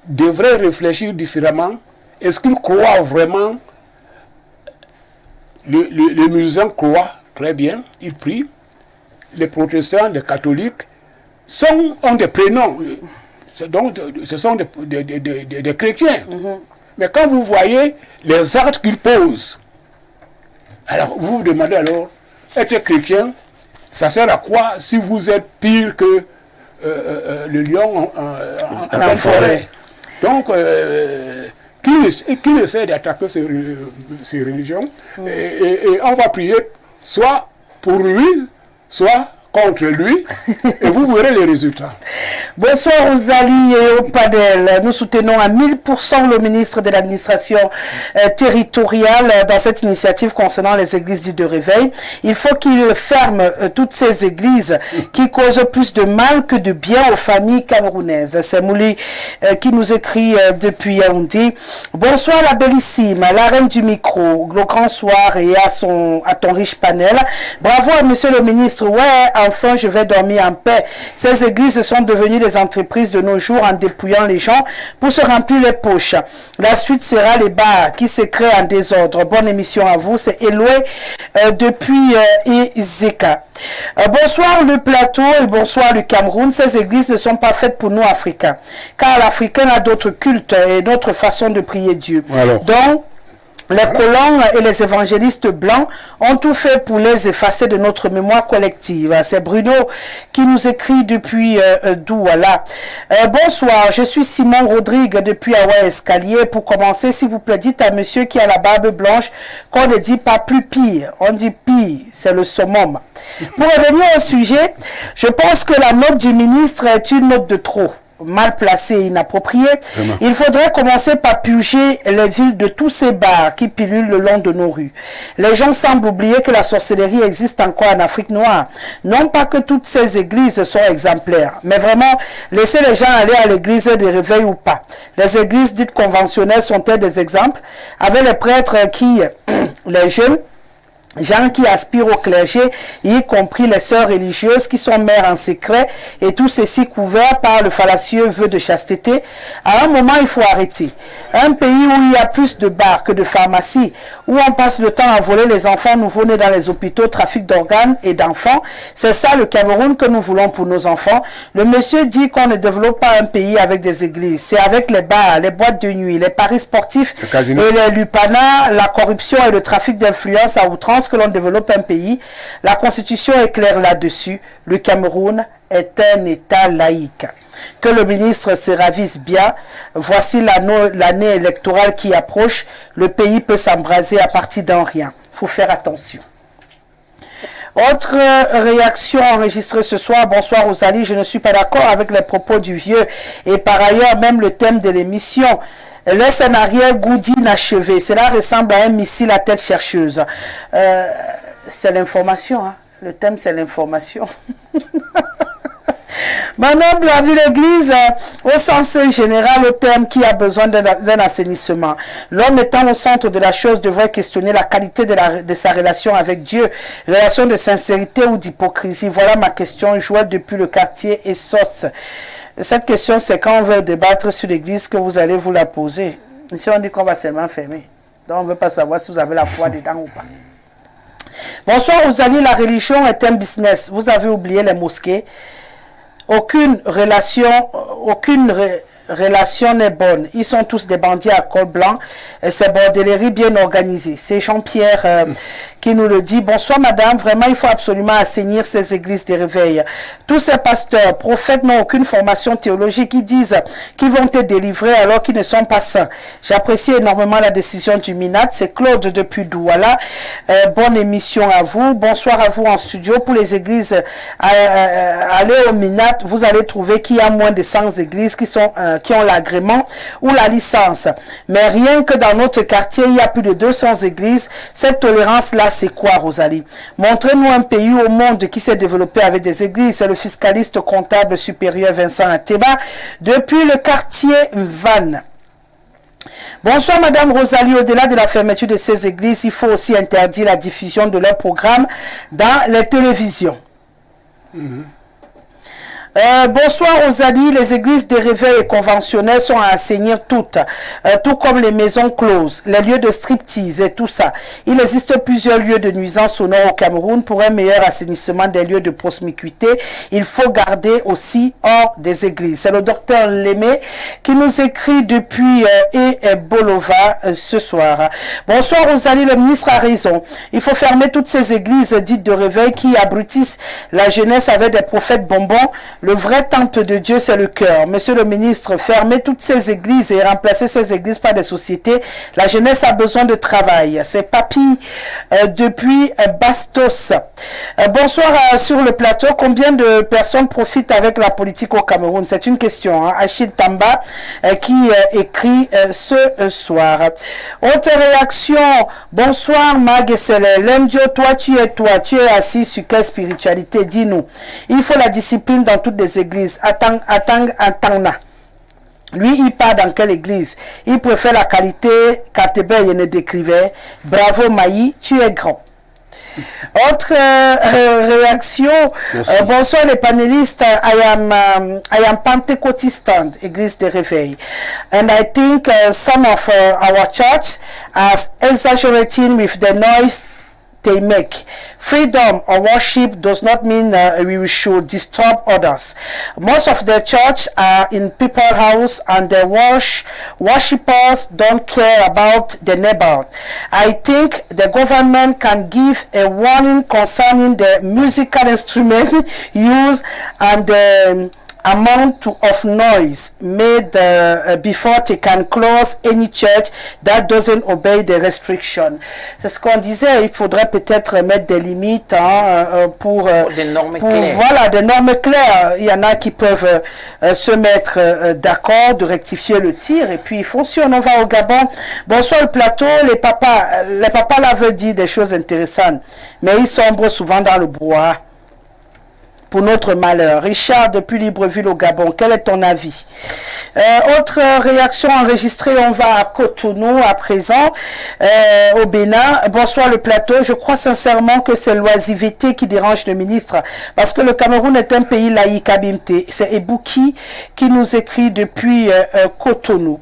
devrait réfléchir différemment. Est-ce qu'il croit vraiment? Les musulmans croient très bien, ils prient. Les protestants, les catholiques ont des prénoms. Donc, ce sont des chrétiens. Mais quand vous voyez les actes qu'ils posent, alors vous vous demandez alors, être chrétien, ça sert à quoi si vous êtes pire que le lion en pleine forêt? Donc, qui essaie d'attaquer ces religions, et on va prier soit pour lui, soit contre lui, et vous verrez les résultats. Bonsoir aux alliés et au panel. Nous soutenons à 1000% le ministre de l'administration territoriale dans cette initiative concernant les églises dites de réveil. Il faut qu'il ferme toutes ces églises qui causent plus de mal que de bien aux familles camerounaises. C'est Mouli qui nous écrit depuis Yaoundé. Bonsoir la bellissime, la reine du micro, le grand soir et à ton riche panel. Bravo à monsieur le ministre. Ouais, enfin je vais dormir en paix. Ces églises sont devenues des entreprises de nos jours en dépouillant les gens pour se remplir les poches. La suite sera les bars qui se créent en désordre. Bonne émission à vous. C'est Eloué depuis Izeka. Bonsoir le plateau et bonsoir le Cameroun. Ces églises ne sont pas faites pour nous Africains, car l'Africain a d'autres cultes et d'autres façons de prier Dieu. Alors. Donc, les colons et les évangélistes blancs ont tout fait pour les effacer de notre mémoire collective. C'est Bruno qui nous écrit depuis Douala. Bonsoir, je suis Simon Rodrigue depuis Hawaii Escalier. Pour commencer, s'il vous plaît, dites à monsieur qui a la barbe blanche qu'on ne dit pas plus pire. On dit pire, c'est le summum. Pour revenir au sujet, je pense que la note du ministre est une note de trop. Mal placé et inapproprié. Vraiment. Il faudrait commencer par purger les villes de tous ces bars qui pilulent le long de nos rues. Les gens semblent oublier que la sorcellerie existe encore en Afrique noire. Non pas que toutes ces églises sont exemplaires, mais vraiment laisser les gens aller à l'église des réveils ou pas. Les églises dites conventionnelles sont-elles des exemples? Avec les prêtres qui, les jeunes, gens qui aspirent au clergé, y compris les sœurs religieuses qui sont mères en secret, et tout ceci couvert par le fallacieux vœu de chasteté. À un moment, il faut arrêter. Un pays où il y a plus de bars que de pharmacies, où on passe le temps à voler les enfants nouveau-nés dans les hôpitaux, trafic d'organes et d'enfants, c'est ça le Cameroun que nous voulons pour nos enfants. Le monsieur dit qu'on ne développe pas un pays avec des églises, c'est avec les bars, les boîtes de nuit, les paris sportifs et les lupanas, la corruption et le trafic d'influence à outrance que l'on développe un pays. La Constitution est claire là-dessus. Le Cameroun est un État laïque. Que le ministre se ravise bien. Voici l'année électorale qui approche. Le pays peut s'embraser à partir d'un rien. Il faut faire attention. Autre réaction enregistrée ce soir. Bonsoir Rosalie, je ne suis pas d'accord avec les propos du vieux et par ailleurs même le thème de l'émission. Laisse un arrière-goût d'inachevé. Cela ressemble à un missile à tête chercheuse. C'est l'information. Hein. Le thème, c'est l'information. Mon noble a vu l'Église au sens général, au terme qui a besoin d'un assainissement. L'homme étant au centre de la chose devrait questionner la qualité de sa relation avec Dieu, relation de sincérité ou d'hypocrisie. Voilà ma question, Joël depuis le quartier Essos. Cette question, c'est quand on veut débattre sur l'Église que vous allez vous la poser. Ici, on dit qu'on va seulement fermer. Donc, on ne veut pas savoir si vous avez la foi dedans ou pas. Bonsoir, Rosalie, la religion est un business. Vous avez oublié les mosquées. Aucune relation n'est bonne. Ils sont tous des bandits à col blanc. Et c'est bordellerie bien organisée. C'est Jean-Pierre qui nous le dit. Bonsoir madame, vraiment il faut absolument assainir ces églises des réveils. Tous ces pasteurs, prophètes n'ont aucune formation théologique. Ils disent qu'ils vont te délivrer alors qu'ils ne sont pas saints. J'apprécie énormément la décision du MINAT. C'est Claude depuis Douala. Bonne émission à vous. Bonsoir à vous en studio. Pour les églises, allez au MINAT, vous allez trouver qu'il y a moins de 100 églises qui ont l'agrément ou la licence. Mais rien que dans notre quartier, il y a plus de 200 églises. Cette tolérance-là, c'est quoi, Rosalie? Montrez-nous un pays au monde qui s'est développé avec des églises. C'est le fiscaliste comptable supérieur Vincent Ateba depuis le quartier Vannes. Bonsoir Madame Rosalie, au-delà de la fermeture de ces églises, il faut aussi interdire la diffusion de leurs programmes dans les télévisions. Bonsoir Rosalie, les églises des réveils conventionnels sont à assainir toutes, tout comme les maisons closes, les lieux de striptease et tout ça. Il existe plusieurs lieux de nuisance sonore au Cameroun. Pour un meilleur assainissement des lieux de promiscuité, il faut garder aussi hors des églises. C'est le docteur Lémé qui nous écrit depuis Bolova ce soir. Bonsoir Rosalie, le ministre a raison. Il faut fermer toutes ces églises dites de réveil qui abrutissent la jeunesse avec des prophètes bonbons. Le vrai temple de Dieu, c'est le cœur. Monsieur le ministre, fermez toutes ces églises et remplacez ces églises par des sociétés. La jeunesse a besoin de travail. C'est Papy depuis Bastos. Bonsoir sur le plateau. Combien de personnes profitent avec la politique au Cameroun? C'est une question. Hein? Achille Tamba qui écrit ce soir. Autre réaction. Bonsoir Mag et Célé. L'Emdio, toi, tu es assis sur quelle spiritualité? Dis-nous. Il faut la discipline dans toutes les églises. Attends. Lui, il part dans quelle église? Il préfère la qualité Katebe et ne décrivait. Bravo Maï, tu es grand. Autre réaction. Bonsoir les panélistes. I am Pentecostal, Église des Réveils, and I think some of our church are exaggerating with the noise they make. Freedom of worship does not mean we should disturb others. Most of the church are in people's house and the worshippers don't care about the neighbor. I think the government can give a warning concerning the musical instrument used and amount of noise made before they can close any church that doesn't obey the restriction. C'est ce qu'on disait, il faudrait peut-être mettre des limites pour des normes claires. Voilà, des normes claires. Il y en a qui peuvent se mettre d'accord de rectifier le tir et puis il fonctionne. On va au Gabon. Bonsoir le plateau, les papas là veulent dire des choses intéressantes, mais ils sombrent souvent dans le bois. Pour notre malheur. Richard, depuis Libreville au Gabon, quel est ton avis? Autre réaction enregistrée, on va à Cotonou à présent, au Bénin. Bonsoir le plateau, je crois sincèrement que c'est l'oisiveté qui dérange le ministre, parce que le Cameroun est un pays laïque abimté. C'est Ebouki qui nous écrit depuis Cotonou.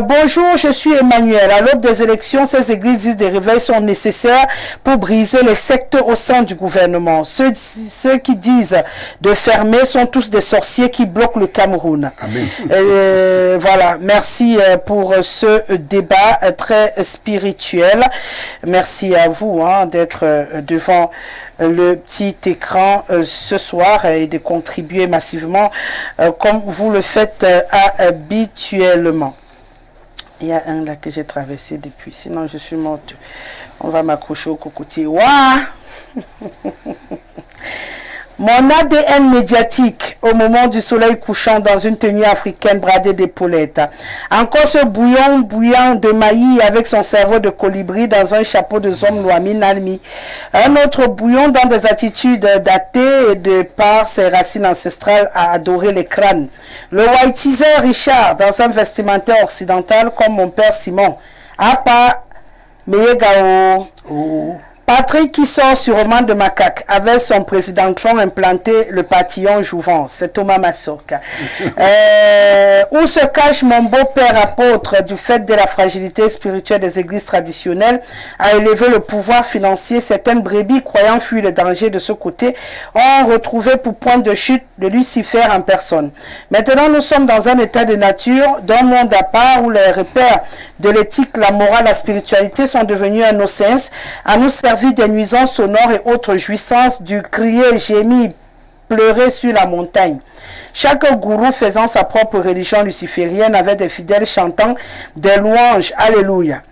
Bonjour, je suis Emmanuel. À l'aube des élections, ces églises des réveils sont nécessaires pour briser les sectes au sein du gouvernement. Ceux qui disent de fermer sont tous des sorciers qui bloquent le Cameroun. Amen. Voilà, merci pour ce débat très spirituel. Merci à vous d'être devant le petit écran ce soir et de contribuer massivement comme vous le faites habituellement. Il y a un là que j'ai traversé depuis, sinon je suis morte. On va m'accrocher au cocotier. Waouh! Mon ADN médiatique au moment du soleil couchant dans une tenue africaine bradée d'épaulettes. Encore ce bouillant de maïs avec son cerveau de colibri dans un chapeau de Zom-Louamine Almi. Un autre bouillon dans des attitudes datées et de par ses racines ancestrales à adorer les crânes. Le whiteiser Richard dans un vestimentaire occidental comme mon père Simon. Apa Meyegao. Patrick qui sort sûrement de macaque avec son président Trump implanté le patillon jouvence. C'est Thomas Massoka. Où se cache mon beau-père apôtre du fait de la fragilité spirituelle des églises traditionnelles à élever le pouvoir financier. Certaines brebis croyant fuir le danger de ce côté ont retrouvé pour point de chute de Lucifer en personne. Maintenant, nous sommes dans un état de nature, d'un monde à part où les repères de l'éthique, la morale, la spiritualité sont devenus un océan à nous servir des nuisances sonores et autres jouissances du crier, gémir, pleurer sur la montagne. Chaque gourou faisant sa propre religion luciférienne avait des fidèles chantant des louanges, alléluia,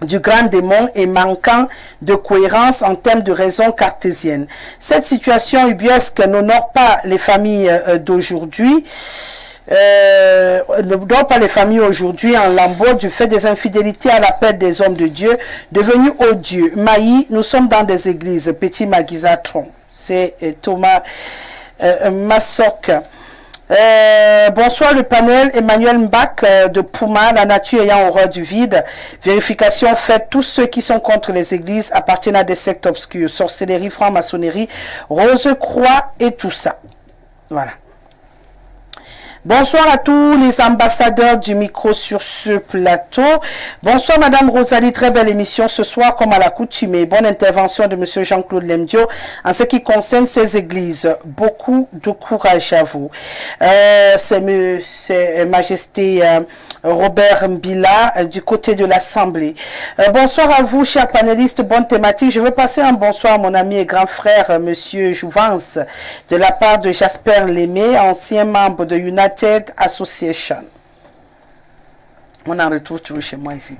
du grand démon et manquant de cohérence en termes de raison cartésienne. Cette situation ubuesque n'honore pas les familles d'aujourd'hui. Ne doit pas les familles aujourd'hui en lambeaux du fait des infidélités à l'appel des hommes de Dieu devenus odieux. Maï, nous sommes dans des églises. Petit Maguizatron. C'est Thomas Massok. Bonsoir le panel. Emmanuel Mbak de Pouma, la nature ayant horreur du vide. Vérification faite, tous ceux qui sont contre les églises appartiennent à des sectes obscures, sorcellerie, franc-maçonnerie, Rose-Croix et tout ça. Voilà. Bonsoir à tous les ambassadeurs du micro sur ce plateau. Bonsoir Madame Rosalie, très belle émission ce soir comme à l'accoutumée. Bonne intervention de Monsieur Jean-Claude Lemdio en ce qui concerne ces églises. Beaucoup de courage à vous. C'est Majesté Robert Mbila du côté de l'Assemblée. Bonsoir à vous, chers panélistes. Bonne thématique. Je veux passer un bonsoir à mon ami et grand frère Monsieur Jouvence de la part de Jasper Lémé, ancien membre de United Association. On en retrouve toujours chez moi ici.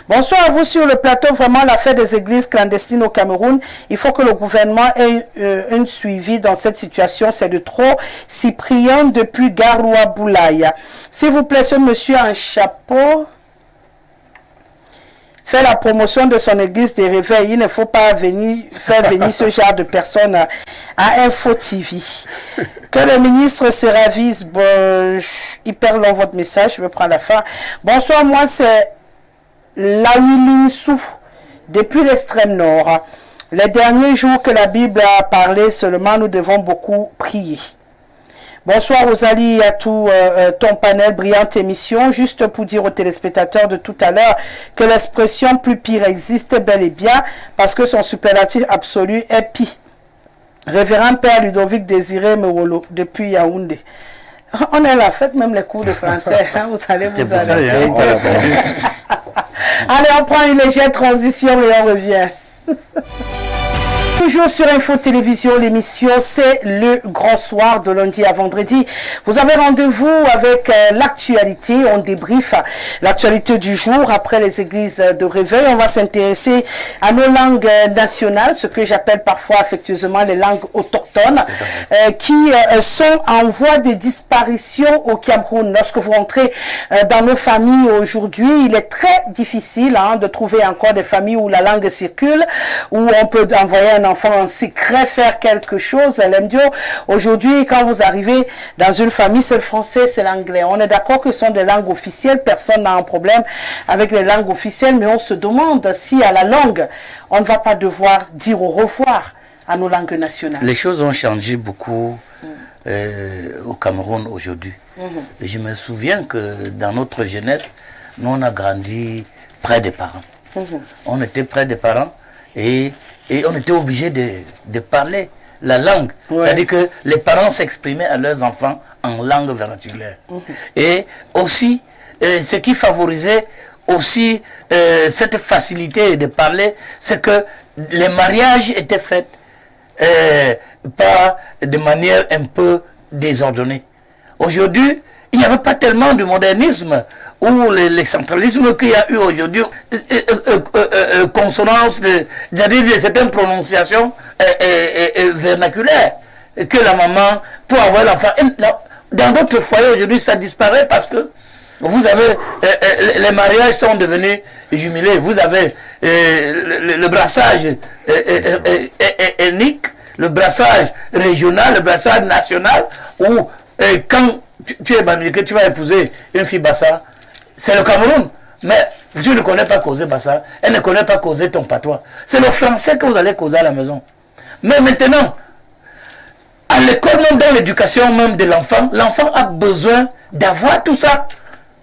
Bonsoir à vous sur le plateau. Vraiment, l'affaire des églises clandestines au Cameroun, il faut que le gouvernement ait un suivi dans cette situation. C'est de trop. Cyprien depuis Garoua Boulaya. S'il vous plaît, ce monsieur en chapeau fait la promotion de son église des réveils. Il ne faut pas faire venir ce genre de personnes à Info TV. Que le ministre se ravise. Bon, hyper long votre message, je vais prendre la fin. Bonsoir, moi c'est Lawilinsou, depuis l'extrême nord. Les derniers jours que la Bible a parlé, seulement nous devons beaucoup prier. Bonsoir Rosalie et à tout ton panel, brillante émission. Juste pour dire aux téléspectateurs de tout à l'heure que l'expression plus pire existe bel et bien parce que son superlatif absolu est pire. Révérend Père Ludovic Désiré Mewolo depuis Yaoundé. On est là, faites même les cours de français. Vous allez. Allez, on prend une légère transition et on revient. toujours sur Info Télévision, l'émission c'est le grand soir de lundi à vendredi. Vous avez rendez-vous avec l'actualité, on débriefe l'actualité du jour après les églises de réveil. On va s'intéresser à nos langues nationales, ce que j'appelle parfois affectueusement les langues autochtones, qui sont en voie de disparition au Cameroun. Lorsque vous rentrez dans nos familles aujourd'hui, il est très difficile de trouver encore des familles où la langue circule, où on peut envoyer un enfant en secret faire quelque chose. L'Emdio, aujourd'hui, quand vous arrivez dans une famille, c'est le français, c'est l'anglais. On est d'accord que ce sont des langues officielles, personne n'a un problème avec les langues officielles, mais on se demande si à la longue, on ne va pas devoir dire au revoir à nos langues nationales. Les choses ont changé beaucoup au Cameroun aujourd'hui. Et je me souviens que dans notre jeunesse, nous on a grandi près des parents. On était près des parents et on était obligé de parler la langue. C'est-à-dire que les parents s'exprimaient à leurs enfants en langue vernaculaire. Et aussi, ce qui favorisait aussi cette facilité de parler, c'est que les mariages étaient faits pas de manière un peu désordonnée. Aujourd'hui, il n'y avait pas tellement de modernisme ou le centralisme qu'il y a eu aujourd'hui, consonance de certaines prononciations vernaculaires que la maman, pour avoir l'enfant, dans d'autres foyers aujourd'hui, ça disparaît parce que vous avez, les mariages sont devenus jumelés, vous avez le brassage ethnique, le brassage régional, le brassage national, où quand tu es Bamileke, tu vas épouser une fille Bassa, c'est le Cameroun. Mais tu ne connais pas causer Bassa, elle ne connaît pas causer ton patois. C'est le français que vous allez causer à la maison. Mais maintenant, à l'école, même dans l'éducation même de l'enfant, l'enfant a besoin d'avoir tout ça.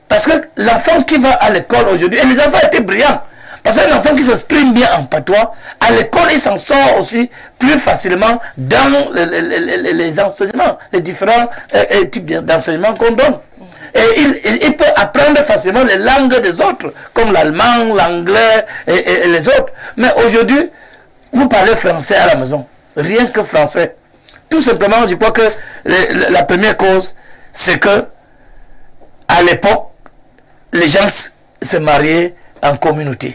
Parce que l'enfant qui va à l'école aujourd'hui, et les enfants étaient brillants. Parce qu'un enfant qui s'exprime bien en patois, à l'école, il s'en sort aussi plus facilement dans les enseignements, les différents types d'enseignements qu'on donne. Et il peut apprendre facilement les langues des autres, comme l'allemand, l'anglais et les autres. Mais aujourd'hui, vous parlez français à la maison, rien que français. Tout simplement, je crois que la première cause, c'est que à l'époque, les gens se mariaient en communauté.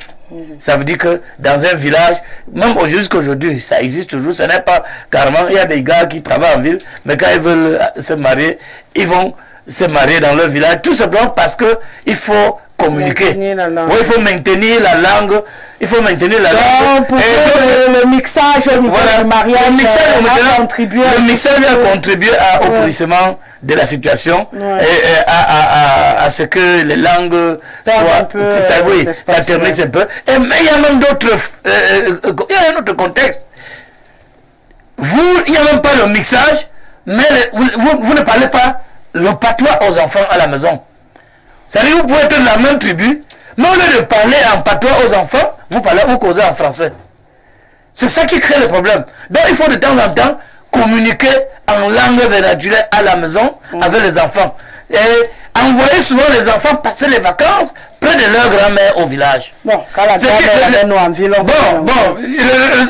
Ça veut dire que dans un village, même jusqu'aujourd'hui, ça existe toujours, ce n'est pas carrément, il y a des gars qui travaillent en ville, mais quand ils veulent se marier, ils vont se marier dans leur village, tout simplement parce que il faut communiquer. Oui, il faut maintenir la langue. Il faut maintenir la langue. Pour le mixage au niveau du mariage, le mixage a contribué au polissement de la situation et à ce que les langues soient, ça ternisse un peu. Mais il y a même d'autres, il y a un autre contexte. Il n'y a même pas le mixage, mais vous ne parlez pas le patois aux enfants à la maison. C'est-à-dire que vous pouvez être de la même tribu, mais au lieu de parler en patois aux enfants, vous causez en français. C'est ça qui crée le problème. Donc il faut de temps en temps communiquer en langue vernaculaire à la maison avec les enfants. Et envoyer souvent les enfants passer les vacances près de leur grand-mère au village. Bon, quand la grand-mère nous en ville,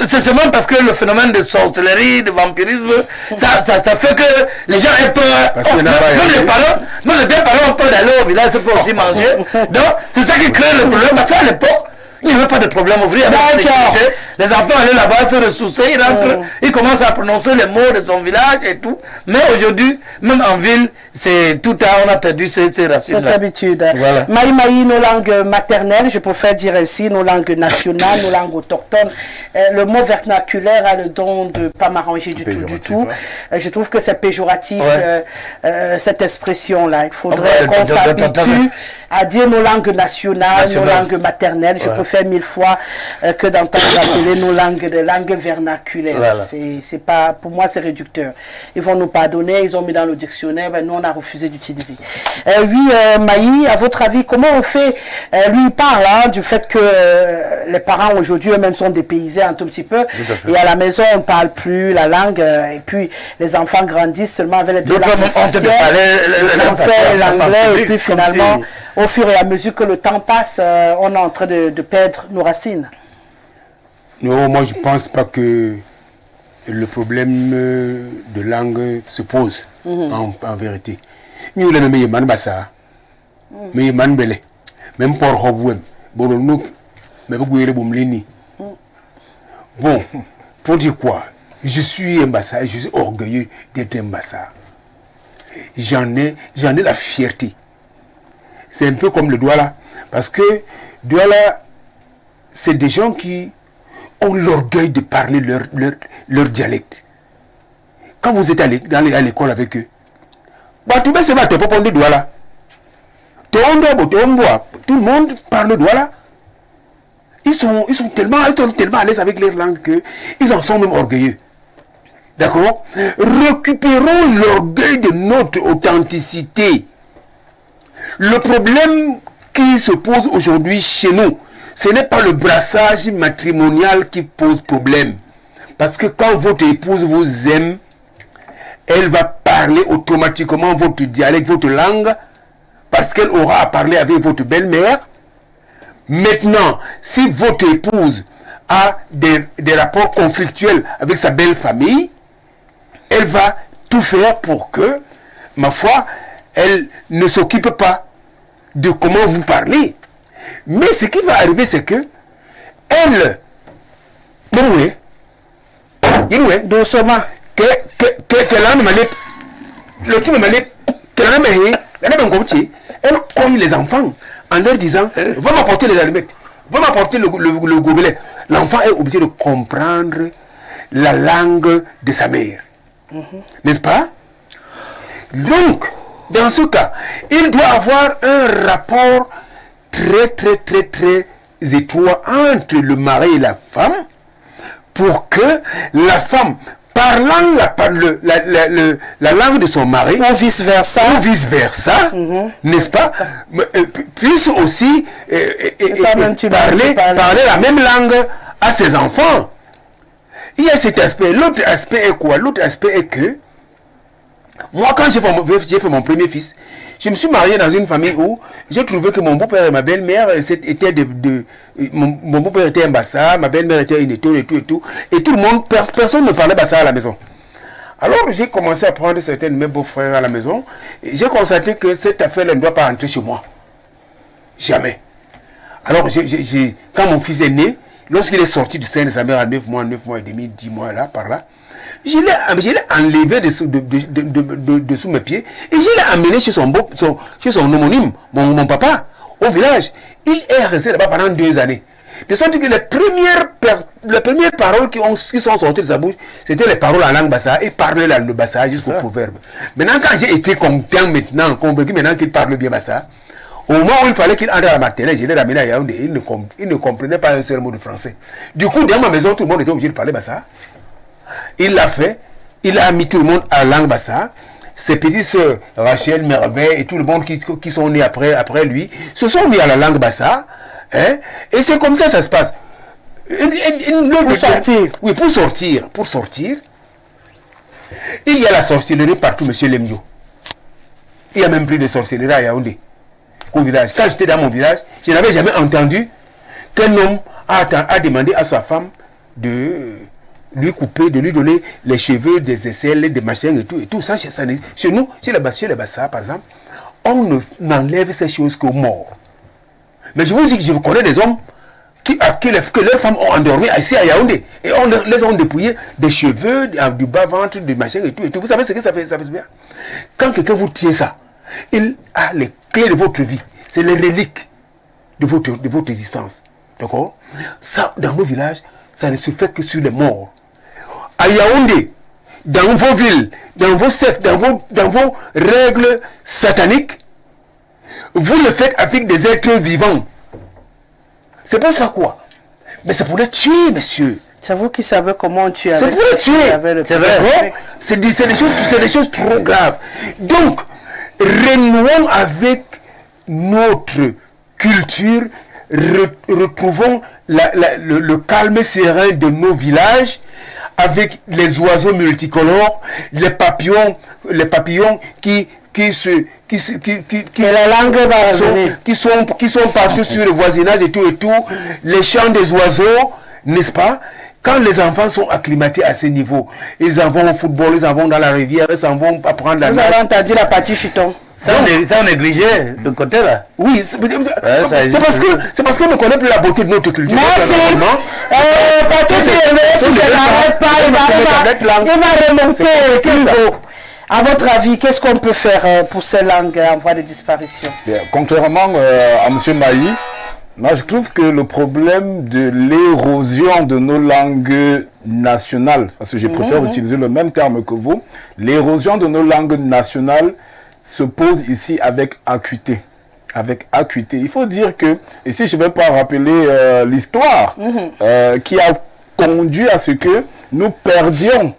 c'est seulement parce que le phénomène de sorcellerie, de vampirisme, ça fait que les gens aient peur. Même les parents ont peur d'aller au village, il faut aussi manger. Donc, c'est ça qui crée le problème. Parce qu'à l'époque, il n'y avait pas de problème ouvrier avec la sécurité. Les enfants allaient là-bas se ressourcer, ils rentrent, ils commencent à prononcer les mots de son village et tout. Mais aujourd'hui, même en ville, c'est tout on a perdu ces racines-là. Cette habitude. Voilà. Maï, nos langues maternelles, je préfère dire ainsi, nos langues nationales, nos langues autochtones. Le mot vernaculaire a le don de ne pas m'arranger du tout. Je trouve que c'est péjoratif, cette expression-là. Il faudrait qu'on s'habitue à dire nos langues nationales, nos langues maternelles. Je préfère 1000 fois que d'entendre appeler nos langues des langues vernaculaires. Voilà. C'est pas, pour moi, c'est réducteur. Ils vont nous pardonner, ils ont mis dans le dictionnaire, ben nous on a refusé d'utiliser. Maï, à votre avis, comment on fait? Lui il parle du fait que les parents aujourd'hui eux-mêmes sont dépaysés un tout petit peu, et à la maison on ne parle plus la langue, et puis les enfants grandissent seulement avec les deux langues officielles, le français et l'anglais, et puis finalement, au fur et à mesure que le temps passe, on est en train de perdre nos racines. Non, moi je pense pas que le problème de langue se pose en vérité. Nous les mêmes man bassa, mais man belé, même pour Hobouem, Bolonuk, mais vous pouvez le bon, pour dire quoi? Je suis un bassa et je suis orgueilleux d'être un bassa. J'en ai la fierté. C'est un peu comme le Douala, parce que Douala, c'est des gens qui ont l'orgueil de parler leur dialecte. Quand vous êtes à l'école avec eux, tout le monde parle Douala. Ils sont tellement à l'aise avec leur langue qu'ils en sont même orgueilleux. D'accord? Récupérons l'orgueil de notre authenticité. Le problème qui se pose aujourd'hui chez nous, ce n'est pas le brassage matrimonial qui pose problème. Parce que quand votre épouse vous aime, elle va parler automatiquement votre dialecte, votre langue, parce qu'elle aura à parler avec votre belle-mère. Maintenant, si votre épouse a des rapports conflictuels avec sa belle famille, elle va tout faire pour que, ma foi, elle ne s'occupe pas de comment vous parlez. Mais ce qui va arriver, c'est que elle, doucement, elle cogne les enfants en leur disant va m'apporter les allumettes, va m'apporter le gobelet. L'enfant est obligé de comprendre la langue de sa mère. N'est-ce pas? Donc, dans ce cas, il doit avoir un rapport très étroit entre le mari et la femme pour que la femme, parlant la langue de son mari, ou vice-versa, n'est-ce pas, puisse aussi parler la même langue à ses enfants. Il y a cet aspect. L'autre aspect est quoi? L'autre aspect est que moi, quand j'ai fait mon premier fils, je me suis marié dans une famille où j'ai trouvé que mon beau-père et ma belle-mère étaient mon beau-père était un bassa, ma belle-mère était une étoile et tout. Et tout le monde, personne ne parlait bassa à la maison. Alors j'ai commencé à prendre certains de mes beaux-frères à la maison. Et j'ai constaté que cette affaire ne doit pas rentrer chez moi. Jamais. Alors quand mon fils est né, lorsqu'il est sorti du sein de sa mère à 9 mois et demi, 10 mois là, par là, je l'ai enlevé dessous mes pieds et je l'ai amené chez son homonyme, mon papa, au village. Il est resté là-bas pendant 2 années. De sorte que les premières paroles qui sont sorties de sa bouche, c'était les paroles en langue bassa. Il parlait le bassa jusqu'au proverbe. Maintenant, quand j'ai été content convaincu maintenant qu'il parle bien bassa, au moment où il fallait qu'il entre à la maternelle, je l'ai ramené à Yaoundé, il ne comprenait pas un seul mot de français. Du coup, dans ma maison, tout le monde était obligé de parler bassa. Il l'a fait, il a mis tout le monde à la langue bassa. Ses petites sœurs, Rachel, Merveille et tout le monde qui sont nés après lui, se sont mis à la langue bassa. Hein? Et c'est comme ça se passe. Pour sortir. Oui, pour sortir. Il y a la sorcellerie partout, monsieur Lemio. Il n'y a même plus de sorcellerie à Yaoundé. Au village. Quand j'étais dans mon village, je n'avais jamais entendu qu'un homme a demandé à sa femme de lui couper, de lui donner les cheveux, des aisselles, des machins et tout ça. Chez nous, chez les Bassa, par exemple, on n'enlève ces choses qu'aux morts. Mais je vous dis que je connais des hommes que leurs femmes ont endormi ici à Yaoundé. Et on les ont dépouillé des cheveux, du bas-ventre, des machins et tout. Vous savez ce que ça fait bien? Quand quelqu'un vous tient ça, il a les clés de votre vie. C'est les reliques de votre existence. D'accord? Ça, dans nos villages, ça ne se fait que sur les morts. À Yaoundé, dans vos villes, dans vos sectes, dans vos règles sataniques, vous le faites avec des êtres vivants. C'est pour faire quoi? Mais c'est pour les tuer, monsieur. C'est vous qui savez comment tuer. C'est pour les tuer. C'est vrai. C'est des choses trop graves. Donc, renouons avec notre culture, retrouvons le calme serein de nos villages avec les oiseaux multicolores, les papillons qui la langue va revenir. Qui sont partout sur le voisinage et tout, les chants des oiseaux, n'est-ce pas? Quand les enfants sont acclimatés à ce niveau, ils en vont au football, ils en vont dans la rivière, ils en vont apprendre la Vous avez entendu la partie chuton. Ça, on négligeait de côté là. Oui, c'est parce qu'on ne connaît plus la beauté de notre culture. Merci. Patrick, si je n'arrête pas, il va remonter plus haut. À votre avis, qu'est-ce qu'on peut faire pour ces langues en voie de disparition? Bien, contrairement à M. Maï, moi je trouve que le problème de l'érosion de nos langues nationales, parce que je préfère utiliser le même terme que vous, l'érosion de nos langues nationales se pose ici avec acuité. Avec acuité. Il faut dire que, ici je ne vais pas rappeler l'histoire qui a conduit à ce que nous perdions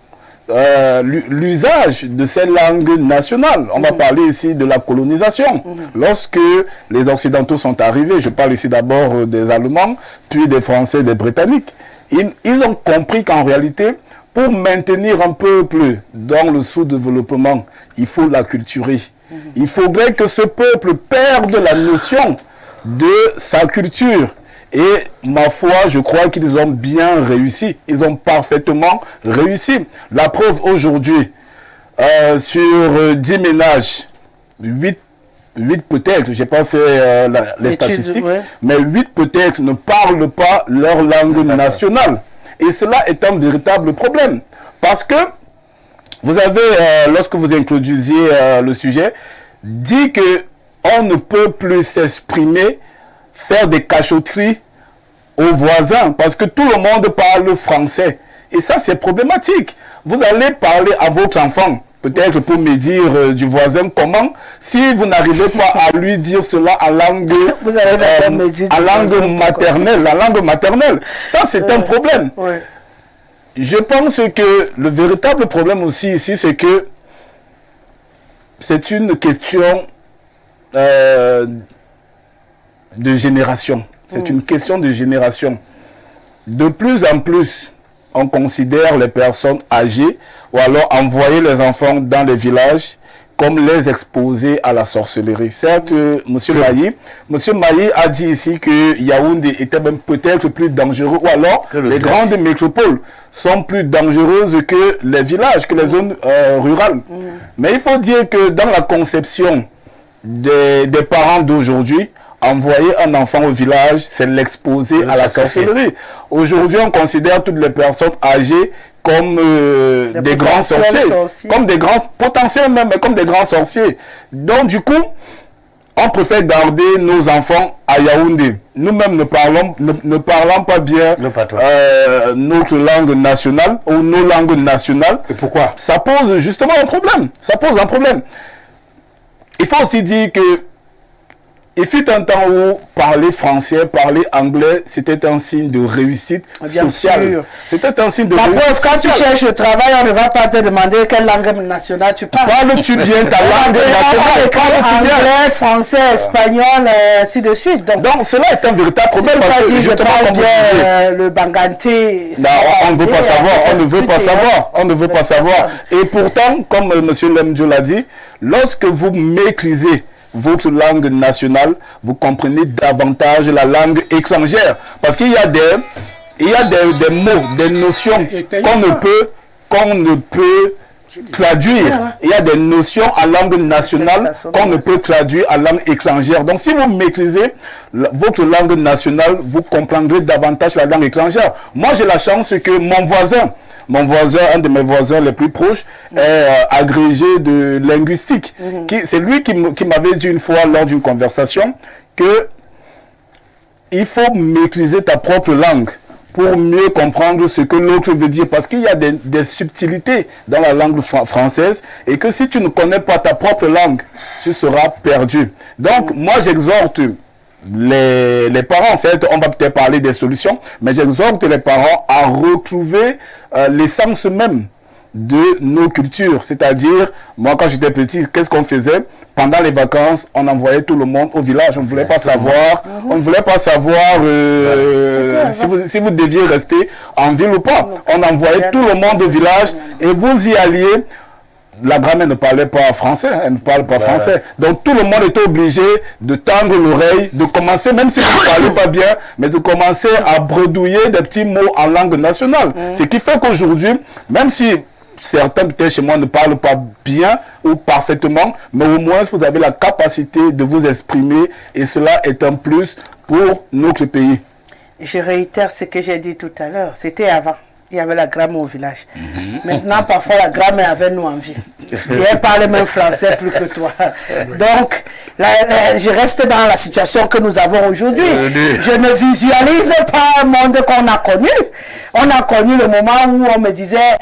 l'usage de ces langues nationales. On va parler ici de la colonisation. Lorsque les Occidentaux sont arrivés, je parle ici d'abord des Allemands, puis des Français, des Britanniques, ils ont compris qu'en réalité, pour maintenir un peuple dans le sous-développement, il faut l'acculturer. Il faudrait que ce peuple perde la notion de sa culture. Et ma foi, je crois qu'ils ont bien réussi. Ils ont parfaitement réussi. La preuve aujourd'hui, sur 10 ménages, 8 peut-être, je n'ai pas fait les statistiques, mais 8 peut-être ne parlent pas leur langue nationale. Et cela est un véritable problème. Parce que vous avez, lorsque vous introduisiez le sujet, dit qu'on ne peut plus s'exprimer, faire des cachotteries aux voisins, parce que tout le monde parle français. Et ça, c'est problématique. Vous allez parler à votre enfant, peut-être pour me dire du voisin comment, si vous n'arrivez pas à lui dire cela en langue, langue maternelle. Ça, c'est un problème. Ouais. Je pense que le véritable problème aussi ici, c'est que c'est une question de génération. C'est une question de génération. De plus en plus, on considère les personnes âgées ou alors envoyer les enfants dans les villages comme les exposer à la sorcellerie. Certes, Monsieur Maï a dit ici que Yaoundé était même peut-être plus dangereux, ou alors les grandes métropoles sont plus dangereuses que les villages, que les zones rurales. Mais il faut dire que dans la conception des parents d'aujourd'hui, envoyer un enfant au village, c'est l'exposer à la sorcellerie. Aujourd'hui, on considère toutes les personnes âgées comme des grands sorciers, comme des grands, potentiels même, mais comme des grands sorciers. Donc, du coup, on préfère garder nos enfants à Yaoundé. Nous-mêmes ne parlons pas bien notre langue nationale ou nos langues nationales. Et pourquoi? Ça pose justement un problème. Ça pose un problème. Il faut aussi dire que il fut un temps où parler français, parler anglais, c'était un signe de réussite sociale. C'était un signe de réussite sociale. Quand tu cherches le travail, on ne va pas te demander quelle langue nationale tu parles. Parles-tu bien ta langue nationale? Anglais, français, espagnol, ainsi de suite. Donc cela est un véritable problème. Je parle bien le banganté. Non, on ne veut pas savoir. On ne veut pas savoir. On ne veut pas savoir. Et pourtant, comme M. Lemdjo l'a dit, lorsque vous maîtrisez votre langue nationale, vous comprenez davantage la langue étrangère. Parce qu'il y a des mots, des notions qu'on ne peut traduire. Il y a des notions en langue nationale qu'on ne peut traduire en langue étrangère. Donc si vous maîtrisez votre langue nationale, vous comprendrez davantage la langue étrangère. Moi, j'ai la chance que mon voisin, un de mes voisins les plus proches, est agrégé de linguistique. C'est lui qui m'avait dit une fois lors d'une conversation que il faut maîtriser ta propre langue pour mieux comprendre ce que l'autre veut dire. Parce qu'il y a des subtilités dans la langue française et que si tu ne connais pas ta propre langue, tu seras perdu. Donc, moi, j'exhorte les parents, on va peut-être parler des solutions, mais j'exhorte les parents à retrouver l'essence même de nos cultures. C'est-à-dire, moi quand j'étais petit, qu'est-ce qu'on faisait? Pendant les vacances, on envoyait tout le monde au village. On ne voulait pas savoir, si vous deviez rester en ville ou pas. On envoyait tout le monde au village et vous y alliez la grand-mère ne parlait pas français, elle ne parle pas français. Donc tout le monde était obligé de tendre l'oreille, de commencer, même si vous ne parlez pas bien, mais de commencer à bredouiller des petits mots en langue nationale. Ce qui fait qu'aujourd'hui, même si certains peut-être chez moi ne parlent pas bien ou parfaitement, mais au moins vous avez la capacité de vous exprimer et cela est un plus pour notre pays. Je réitère ce que j'ai dit tout à l'heure, c'était avant. Il y avait la grand-mère au village. Maintenant, parfois, la grand-mère avait nous en vie. Et elle parlait même français plus que toi. Donc, je reste dans la situation que nous avons aujourd'hui. Je ne visualise pas un monde qu'on a connu. On a connu le moment où on me disait,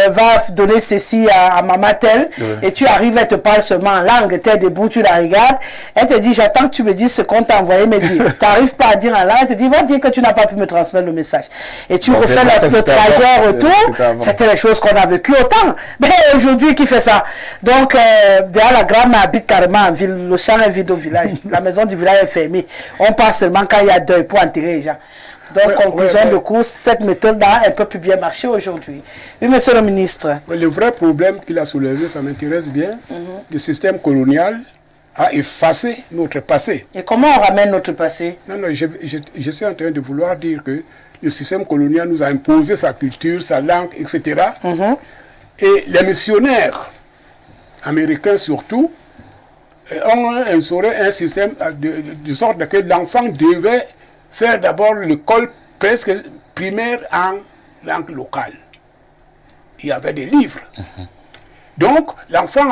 va donner ceci à maman telle, et tu arrives, elle te parle seulement en langue, tu es debout, tu la regardes, elle te dit, j'attends que tu me dises ce qu'on t'a envoyé me dire. Tu n'arrives pas à dire en langue, elle te dit, va dire que tu n'as pas pu me transmettre le message. Et tu refais le trajet retour, c'était les choses qu'on a vécues autant. Mais aujourd'hui, qui fait ça? Donc, derrière la grand-mère habite carrément en ville, le champ est vide au village, la maison du village est fermée. On passe seulement quand il y a deuil pour enterrer les gens. Donc, conclusion de course, cette méthode-là, elle ne peut plus bien marcher aujourd'hui. Oui, monsieur le ministre. Le vrai problème qu'il a soulevé, ça m'intéresse bien. Le système colonial a effacé notre passé. Et comment on ramène notre passé? Non, je suis en train de vouloir dire que le système colonial nous a imposé sa culture, sa langue, etc. Et les missionnaires, américains surtout, ont instauré un système de sorte que l'enfant devait faire d'abord l'école presque primaire en langue locale. Il y avait des livres. Donc, l'enfant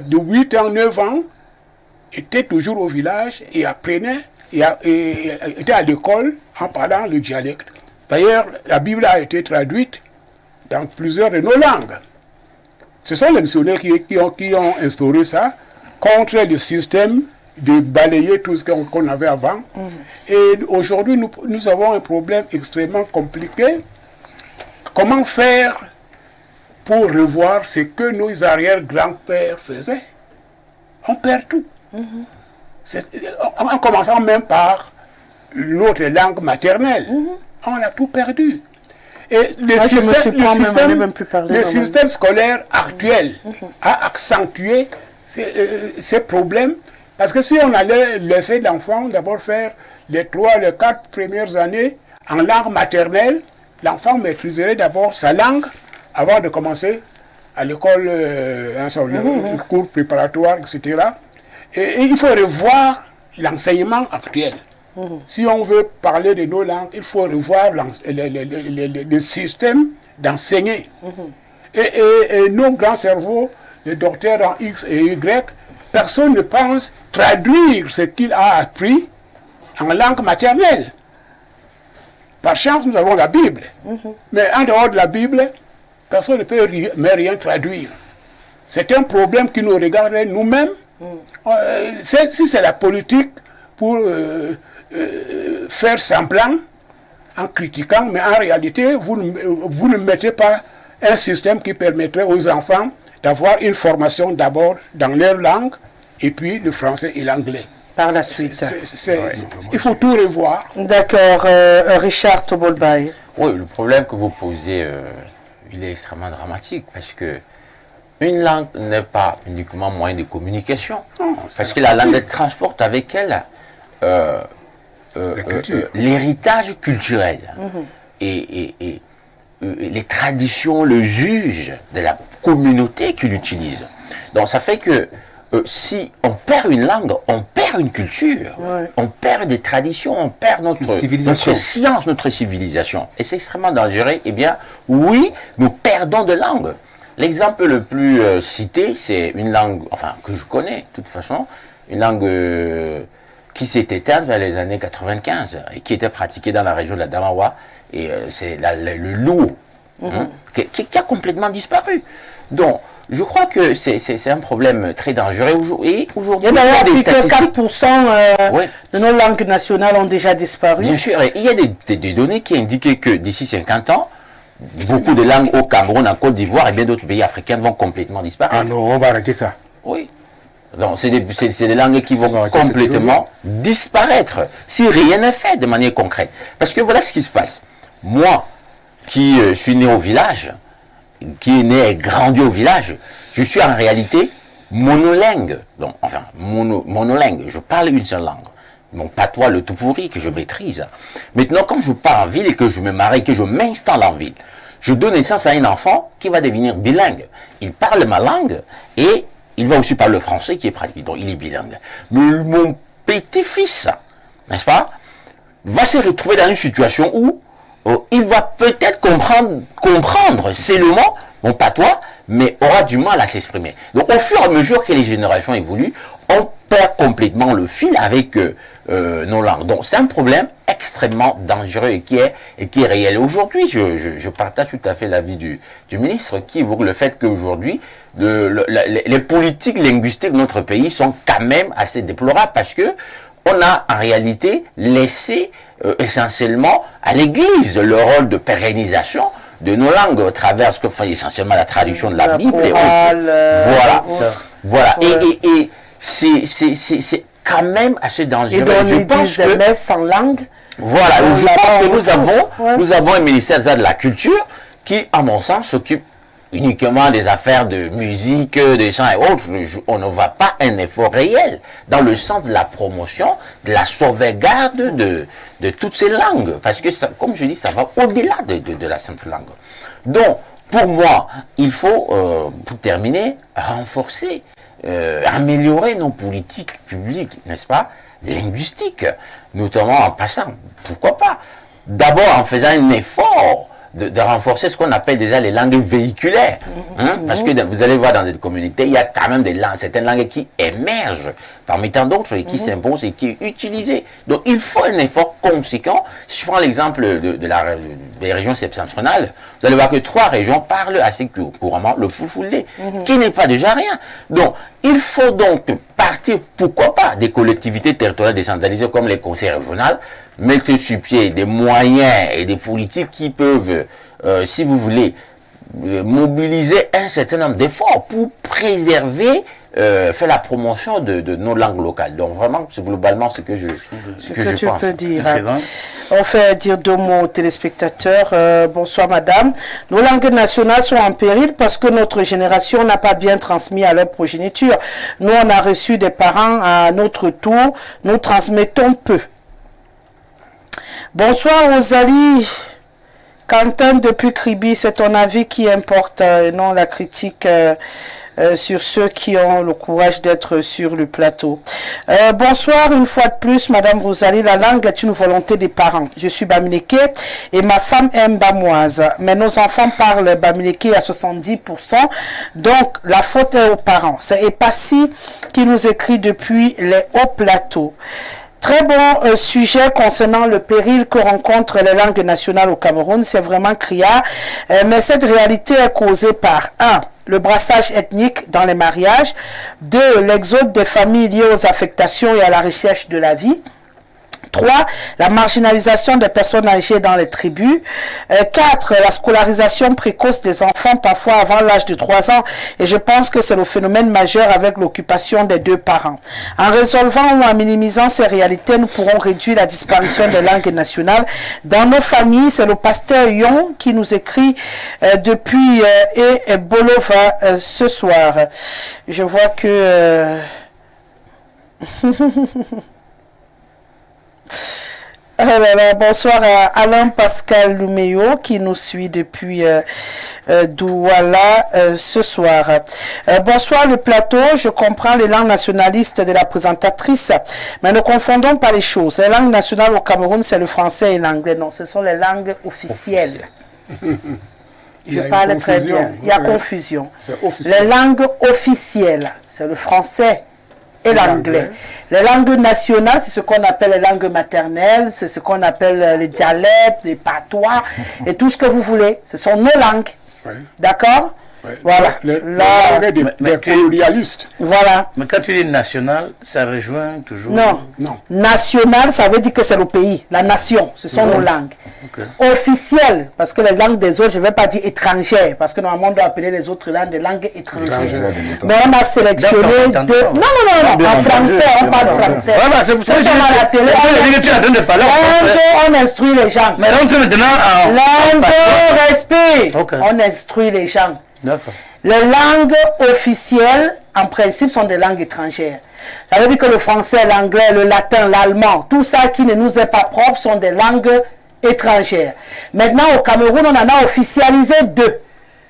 de 8 ans, 9 ans, était toujours au village et apprenait, et était à l'école en parlant le dialecte. D'ailleurs, la Bible a été traduite dans plusieurs de nos langues. Ce sont les missionnaires qui ont instauré ça contre le système de balayer tout ce qu'on avait avant. Et aujourd'hui, nous avons un problème extrêmement compliqué. Comment faire pour revoir ce que nos arrière-grands-pères faisaient? On perd tout. En commençant même par notre langue maternelle. On a tout perdu. Et le système scolaire actuel a accentué ces problèmes. Parce que si on allait laisser l'enfant d'abord faire les 3, les 4 premières années en langue maternelle, l'enfant maîtriserait d'abord sa langue avant de commencer à l'école, le cours préparatoire, etc. Et il faut revoir l'enseignement actuel. Si on veut parler de nos langues, il faut revoir le système d'enseigner. Et nos grands cerveaux, les docteurs en X et Y, personne ne pense traduire ce qu'il a appris en langue maternelle. Par chance, nous avons la Bible. Mais en dehors de la Bible, personne ne peut rien traduire. C'est un problème qui nous regarde nous-mêmes. Si c'est la politique pour faire semblant en critiquant, mais en réalité, vous ne mettez pas un système qui permettrait aux enfants d'avoir une formation d'abord dans leur langue et puis le français et l'anglais. Par la suite. Il faut tout revoir. D'accord. Richard Tobolbaï. Oui, le problème que vous posez, il est extrêmement dramatique parce que une langue n'est pas uniquement moyen de communication. Parce que la langue transporte avec elle l'héritage culturel. Et les traditions, le juge de la communauté qui l'utilise. Donc ça fait que si on perd une langue, on perd une culture, on perd des traditions, on perd notre science, notre civilisation. Et c'est extrêmement dangereux. Eh bien, oui, nous perdons de langue. L'exemple le plus cité, c'est une langue, enfin, que je connais, de toute façon, une langue qui s'est éteinte vers les années 95 et qui était pratiquée dans la région de la Damawa. Et c'est le Luo, qui a complètement disparu. Donc, je crois que c'est un problème très dangereux. Et aujourd'hui, il y a d'ailleurs plus que 4% de nos langues nationales ont déjà disparu. Bien sûr, et il y a des données qui indiquent que d'ici 50 ans, beaucoup de langues au Cameroun, en Côte d'Ivoire et bien d'autres pays africains vont complètement disparaître. Ah non, on va arrêter ça. Oui. Donc, c'est des langues qui vont complètement disparaître si rien n'est fait de manière concrète. Parce que voilà ce qui se passe. Moi, qui suis né au village, qui est né et grandi au village, je suis en réalité monolingue. Donc, enfin, monolingue. Je parle une seule langue. Mon patois, le tout pourri, que je maîtrise. Maintenant, quand je pars en ville et que je me marie, que je m'installe en ville, je donne naissance à un enfant qui va devenir bilingue. Il parle ma langue et il va aussi parler le français qui est pratique. Donc, il est bilingue. Mais mon petit-fils, n'est-ce pas, va se retrouver dans une situation où il va peut-être comprendre seulement mon patois, mais aura du mal à s'exprimer. Donc, au fur et à mesure que les générations évoluent, on perd complètement le fil avec nos langues. Donc, c'est un problème extrêmement dangereux et qui est réel. Aujourd'hui, je partage tout à fait l'avis du ministre qui évoque le fait qu'aujourd'hui, les politiques linguistiques de notre pays sont quand même assez déplorables parce que on a en réalité laissé essentiellement à l'Église le rôle de pérennisation de nos langues au travers ce que fait essentiellement la traduction de la Bible. Voilà. Ouais. Et c'est quand même assez dangereux. Et donc, je pense que messes en langue. Voilà, je pense que nous avons un ministère de la Culture qui, à mon sens, s'occupe uniquement des affaires de musique, des chants et autres. On ne voit pas un effort réel dans le sens de la promotion, de la sauvegarde de toutes ces langues. Parce que, ça, comme je dis, ça va au-delà de la simple langue. Donc, pour moi, il faut, pour terminer, renforcer, améliorer nos politiques publiques, n'est-ce pas, linguistiques, notamment en passant, pourquoi pas, d'abord en faisant un effort de renforcer ce qu'on appelle déjà les langues véhiculaires. Parce que vous allez voir dans cette communauté, il y a quand même certaines langues qui émergent parmi tant d'autres et qui s'imposent et qui sont utilisées. Donc il faut un effort conséquent. Si je prends l'exemple des régions septentrionales, vous allez voir que 3 régions parlent assez couramment le fulfulde, qui n'est pas déjà rien. Donc il faut donc partir, pourquoi pas, des collectivités territoriales décentralisées comme les conseils régionaux, mettre sur pied des moyens et des politiques qui peuvent, si vous voulez, mobiliser un certain nombre d'efforts pour préserver, faire la promotion de nos langues locales. Donc vraiment, c'est globalement ce que je pense. Peux dire. On fait dire 2 mots aux téléspectateurs. Bonsoir madame. Nos langues nationales sont en péril parce que notre génération n'a pas bien transmis à leur progéniture. Nous, on a reçu des parents à notre tour. Nous transmettons peu. Bonsoir Rosalie. Quentin depuis Kribi, c'est ton avis qui importe et non la critique sur ceux qui ont le courage d'être sur le plateau. Bonsoir une fois de plus Madame Rosalie, la langue est une volonté des parents. Je suis Bamileke et ma femme aime Bamoise, mais nos enfants parlent Bamileke à 70%, donc la faute est aux parents. C'est Epassi qui nous écrit depuis les hauts plateaux. Très bon sujet concernant le péril que rencontrent les langues nationales au Cameroun, c'est vraiment criard, mais cette réalité est causée par 1. Le brassage ethnique dans les mariages, 2. L'exode des familles liées aux affectations et à la recherche de la vie, 3. La marginalisation des personnes âgées dans les tribus. 4. La scolarisation précoce des enfants, parfois avant l'âge de 3 ans. Et je pense que c'est le phénomène majeur avec l'occupation des 2 parents. En résolvant ou en minimisant ces réalités, nous pourrons réduire la disparition des langues nationales. Dans nos familles, c'est le pasteur Yon qui nous écrit depuis et Bolova ce soir. Je vois que... bonsoir à Alain Pascal Luméo qui nous suit depuis Douala ce soir. Bonsoir le plateau, je comprends les langues nationalistes de la présentatrice, mais ne confondons pas les choses. Les langues nationales au Cameroun, c'est le français et l'anglais. Non, ce sont les langues officielles. Je parle très bien. Il y a confusion. Les langues officielles, c'est le français et l'anglais. Les langues nationales, c'est ce qu'on appelle les langues maternelles, c'est ce qu'on appelle les dialectes, les patois, et tout ce que vous voulez. Ce sont nos langues. Oui. D'accord? Ouais. Voilà. Les Là, langues des colonialistes. voilà. Mais quand tu dis national, ça rejoint toujours. Non. Non. National, ça veut dire que c'est le pays, la nation, ce sont nos langues. Ok. Officielles, parce que les langues des autres, je ne vais pas dire étrangères, parce que normalement on doit appeler les autres langues des langues étrangères. Mais on a sélectionné deux. Non, en français, on parle français. Voilà, c'est pour ça que Nous sommes à la télé, tu es en train de parler en français. on instruit les gens. Mais rentre maintenant en... Langue, respect. Ok. On instruit les gens. D'accord. Les langues officielles, en principe, sont des langues étrangères. Ça veut dire que le français, l'anglais, le latin, l'allemand, tout ça qui ne nous est pas propre sont des langues étrangères. Maintenant, au Cameroun, on en a officialisé deux.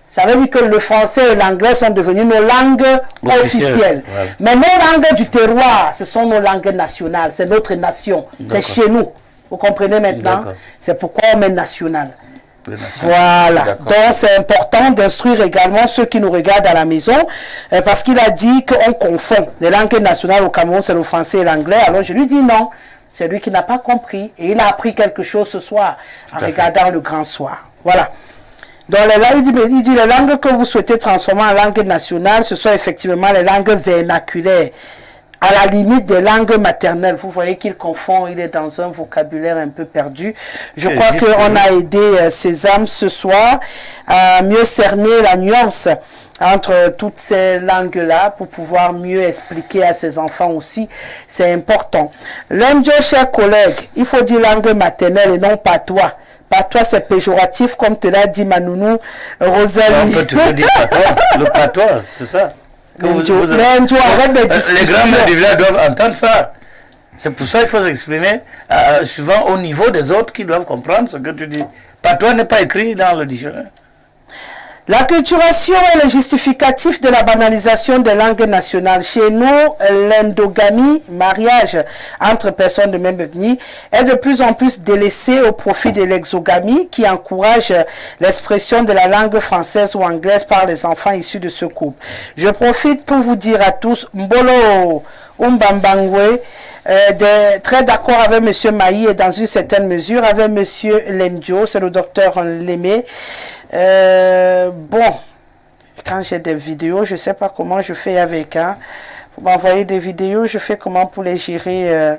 Ça veut dire que le français et l'anglais sont devenus nos langues officielles. Voilà. Mais nos langues du terroir, ce sont nos langues nationales. C'est notre nation. C'est chez nous. Vous comprenez maintenant? C'est pourquoi on met national. Voilà, donc c'est important d'instruire également ceux qui nous regardent à la maison, parce qu'il a dit qu'on confond les langues nationales au Cameroun, c'est le français et l'anglais. Alors je lui dis non, c'est lui qui n'a pas compris, et il a appris quelque chose ce soir en regardant le grand soir. Voilà. Donc il dit les langues que vous souhaitez transformer en langue nationale, ce sont effectivement les langues vernaculaires, à la limite des langues maternelles. Vous voyez qu'il confond, il est dans un vocabulaire un peu perdu. Je crois qu'on a aidé Sésame ce soir à mieux cerner la nuance entre toutes ces langues-là pour pouvoir mieux expliquer à ses enfants aussi. C'est important. L'Indio, chers collègues, il faut dire langue maternelle et non patois. Patois, c'est péjoratif, comme te l'a dit Manounou Rosalie. On peut toujours dire patois. Le patois, c'est ça. Les grands-mères du village doivent entendre ça. C'est pour ça qu'il faut s'exprimer souvent au niveau des autres qui doivent comprendre ce que tu dis. Patois n'est pas écrit dans le dictionnaire. L'acculturation est le justificatif de la banalisation des langues nationales. Chez nous, l'endogamie, mariage entre personnes de même ethnie, est de plus en plus délaissée au profit de l'exogamie qui encourage l'expression de la langue française ou anglaise par les enfants issus de ce couple. Je profite pour vous dire à tous, Mbolo Umbambangwe, très d'accord avec M. Maï et dans une certaine mesure avec M. Lemdio, c'est le docteur Lemé. Bon, quand j'ai des vidéos, je ne sais pas comment je fais avec. Vous m'envoyez des vidéos, je fais comment pour les gérer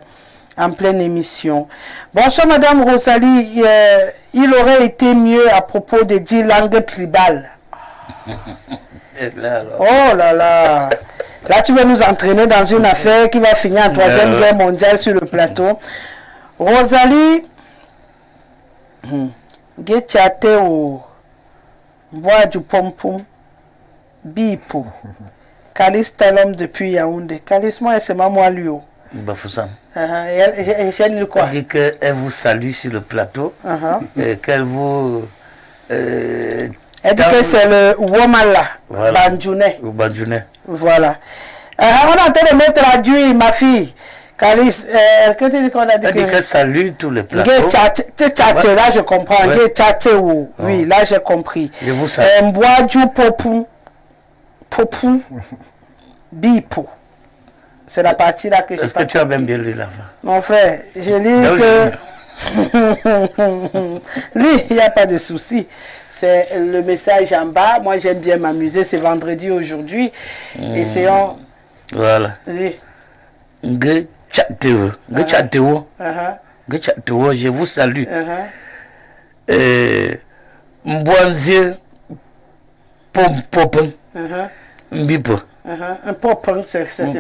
en pleine émission. Bonsoir Madame Rosalie, il aurait été mieux à propos de dire langue tribale. Oh là là. Là, tu vas nous entraîner dans une affaire qui va finir en Troisième Guerre mondiale sur le plateau. Rosalie, Gétiate au bois du pompon, Bipo, Calice l'homme depuis Yaoundé. Calice, moi, c'est maman lui. Bafoussam. Elle quoi? Elle dit qu'elle vous salue sur le plateau, et qu'elle vous... elle dit que c'est le Womala, voilà. Banjouné. Voilà. On est en train de me traduire, ma fille. Calice, que tu dis qu'on a dit elle dit qu'elle salue tous les plateaux. Là, je comprends. Oui, là, j'ai compris. Je vous salue. Mboadjou Popou, Bipo. C'est la partie là que je... Est-ce que tu as même bien lu là-bas? Mon frère, j'ai lu que... Lui, il n'y a pas de souci. C'est le message en bas. Moi, j'aime bien m'amuser. C'est vendredi aujourd'hui. Essayons... Voilà. Oui. Je vous salue. Mbouanzie Popon Mbipo. Un popon, c'est fini.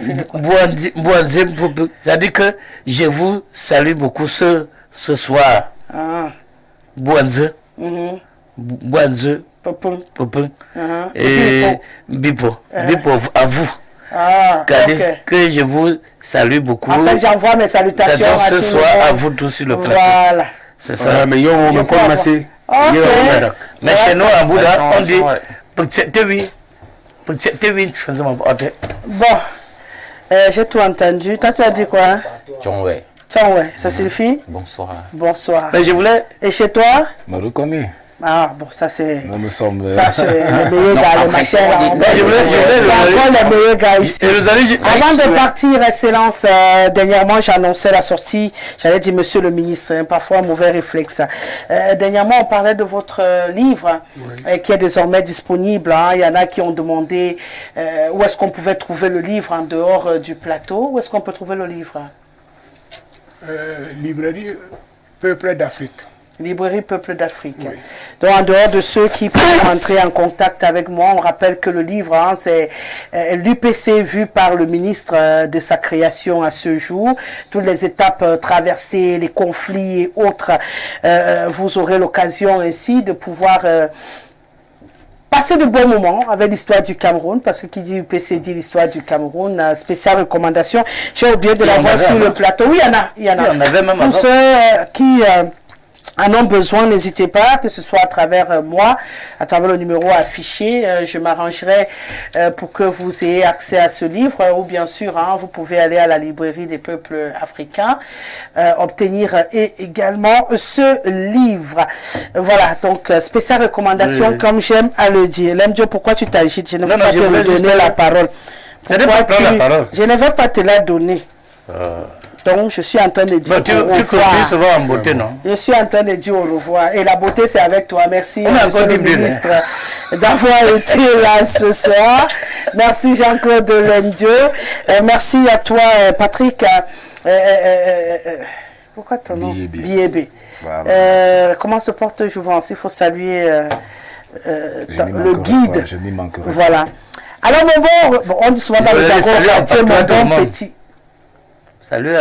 Mbouanzie Popon. C'est-à-dire que je vous salue beaucoup ce soir. Mbouanzie Popon et Mbipo. Mbipo à vous. Que je vous salue beaucoup. En fait, j'envoie mes salutations ce soir à vous tous sur le plateau. Voilà. C'est ça. Mais mais chez nous, à Bouddha, on dit bon, j'ai tout entendu. Toi, tu as dit quoi? Ça suffit? Bonsoir. Bonsoir. Mais je voulais. Et chez toi? Me reconnais. Ah, bon, ça c'est... Nous sommes... Ça c'est les meilleurs gars, les machins. Je voulais les meilleurs gars ici. Avant de Ouais. partir, Excellence, dernièrement j'annonçais la sortie, j'allais dire Monsieur le ministre, hein, parfois un mauvais réflexe. Dernièrement on parlait de votre livre qui est désormais disponible. Hein. Il y en a qui ont demandé où est-ce qu'on pouvait trouver le livre en dehors du plateau. Où est-ce qu'on peut trouver le livre? Librairie Peuple d'Afrique. Librairie Peuple d'Afrique. Oui. Donc, en dehors de ceux qui peuvent entrer en contact avec moi, on rappelle que le livre, hein, c'est l'UPC vu par le ministre de sa création à ce jour. Toutes les étapes traversées, les conflits et autres, vous aurez l'occasion ainsi de pouvoir passer de bons moments avec l'histoire du Cameroun, parce que qui dit UPC dit l'histoire du Cameroun, spéciale recommandation. J'ai oublié de l'avoir sur le plateau. Oui, il y en a. Il y en avait même Pour avant. ceux qui en ont besoin, n'hésitez pas, que ce soit à travers moi, à travers le numéro affiché, je m'arrangerai pour que vous ayez accès à ce livre, ou bien sûr, hein, vous pouvez aller à la librairie des peuples africains, obtenir également ce livre. Voilà, donc spéciale recommandation, comme j'aime à le dire. Lemdio, pourquoi tu t'agites? Je ne vais pas te donner la parole. Ce n'est pas prendre la parole. Je ne vais pas te la donner. Donc, je suis en train de dire Bon, tu au continues revoir. souvent en beauté, non? Je suis en train de dire au revoir. Et la beauté, c'est avec toi. Merci, On a monsieur encore le 10 minutes, ministre, d'avoir été là ce soir. Merci, Jean-Claude Lemdio. Merci à toi, Patrick. Pourquoi ton nom? Biébé. Biébé. Voilà. Comment se porte Jouvence? Il faut saluer le manquerai guide. pas, je n'y manquerai pas. Voilà. Alors, mon bon, on dit souvent dans Je les vais saluer agro-quartiers, à mon tout le bon monde. petit. Salut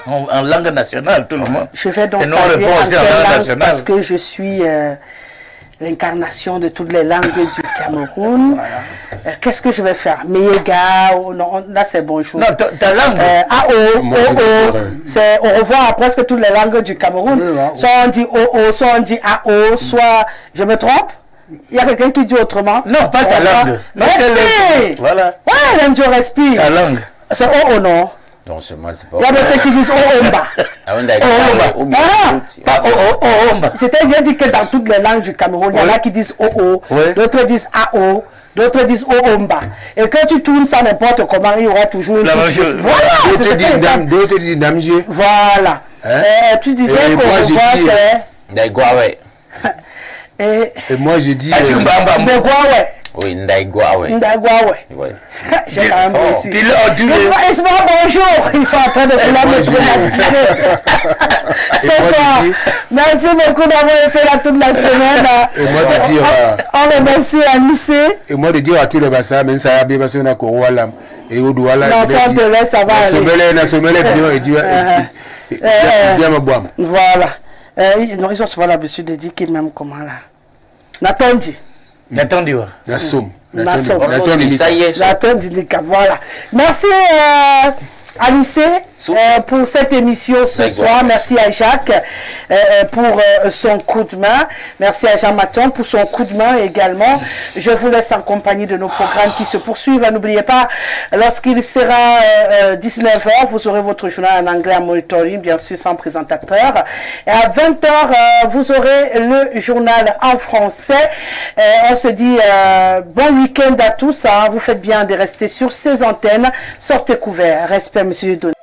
en langue nationale, tout le monde. Je vais donc Et nous, on saluer répond en aussi en quelle langue langue nationale. parce que je suis l'incarnation de toutes les langues du Cameroun. Qu'est-ce que je vais faire? Meyega, non, là c'est bonjour. Non, ta langue. C'est au revoir à presque toutes les langues du Cameroun. Oui, là. Soit on dit o, soit on dit ao, soit... Je me trompe? Il y a quelqu'un qui dit autrement? Non, pas ta langue. Non, c'est Respire! Voilà. Ouais, même je respire. Ta langue. C'est o, non? Non, c'est moi, c'est pas. Il y a d'autres qui disent o-omba. Ah, on a Voilà. Pas omba. C'était bien dit que dans toutes les langues du Cameroun, il y en a qui disent o-o, Oui. d'autres disent a-o, d'autres disent o-omba. Et quand tu tournes ça n'importe comment, il y aura toujours une La même petite chose. Voilà, c'est D'autres ce que disent les dame, gens- d'autres disent damgé. Voilà. Hein? Tu disais Et qu'au moi, j'ai revoir, dit, c'est... Ndaigwawe. Et... Et moi je dis. Ah, tu m'embas. De quoi, ouais? Oui, Ndaigwawe. Ndagwa, ouais. Ouais. J'ai quand même réussi. Puis là, tu Isma, bonjour. Ils sont en train de vouloir moi, me je traumatiser. Et Ce moi, je soir. dis- Merci beaucoup d'avoir été là toute la semaine. Et moi de dire. On remercie Anissé. Et moi de dire à tous les bassins, même ça a bien passé na Korwala. Et au Douala. Non, ça on te laisse, ça va aller. Na somele bien et dire. Bien ma boîte. Voilà. Non, ils ont souvent l'habitude de dire qu'ils m'aiment comment là. N'attendez. Attends, dis-moi. Na somme. Na somme. Ça y est, ça. J'attends d'Indika. Voilà. Merci Anissé pour cette émission ce soir. Merci à Jacques pour son coup de main. Merci à Jean Maton pour son coup de main également. Je vous laisse en compagnie de nos programmes qui se poursuivent. N'oubliez pas, lorsqu'il sera 19h, vous aurez votre journal en anglais en monitoring, bien sûr sans présentateur. Et à 20h, vous aurez le journal en français. On se dit bon week-end à tous. Hein. Vous faites bien de rester sur ces antennes. Sortez couverts. Respect, monsieur Don.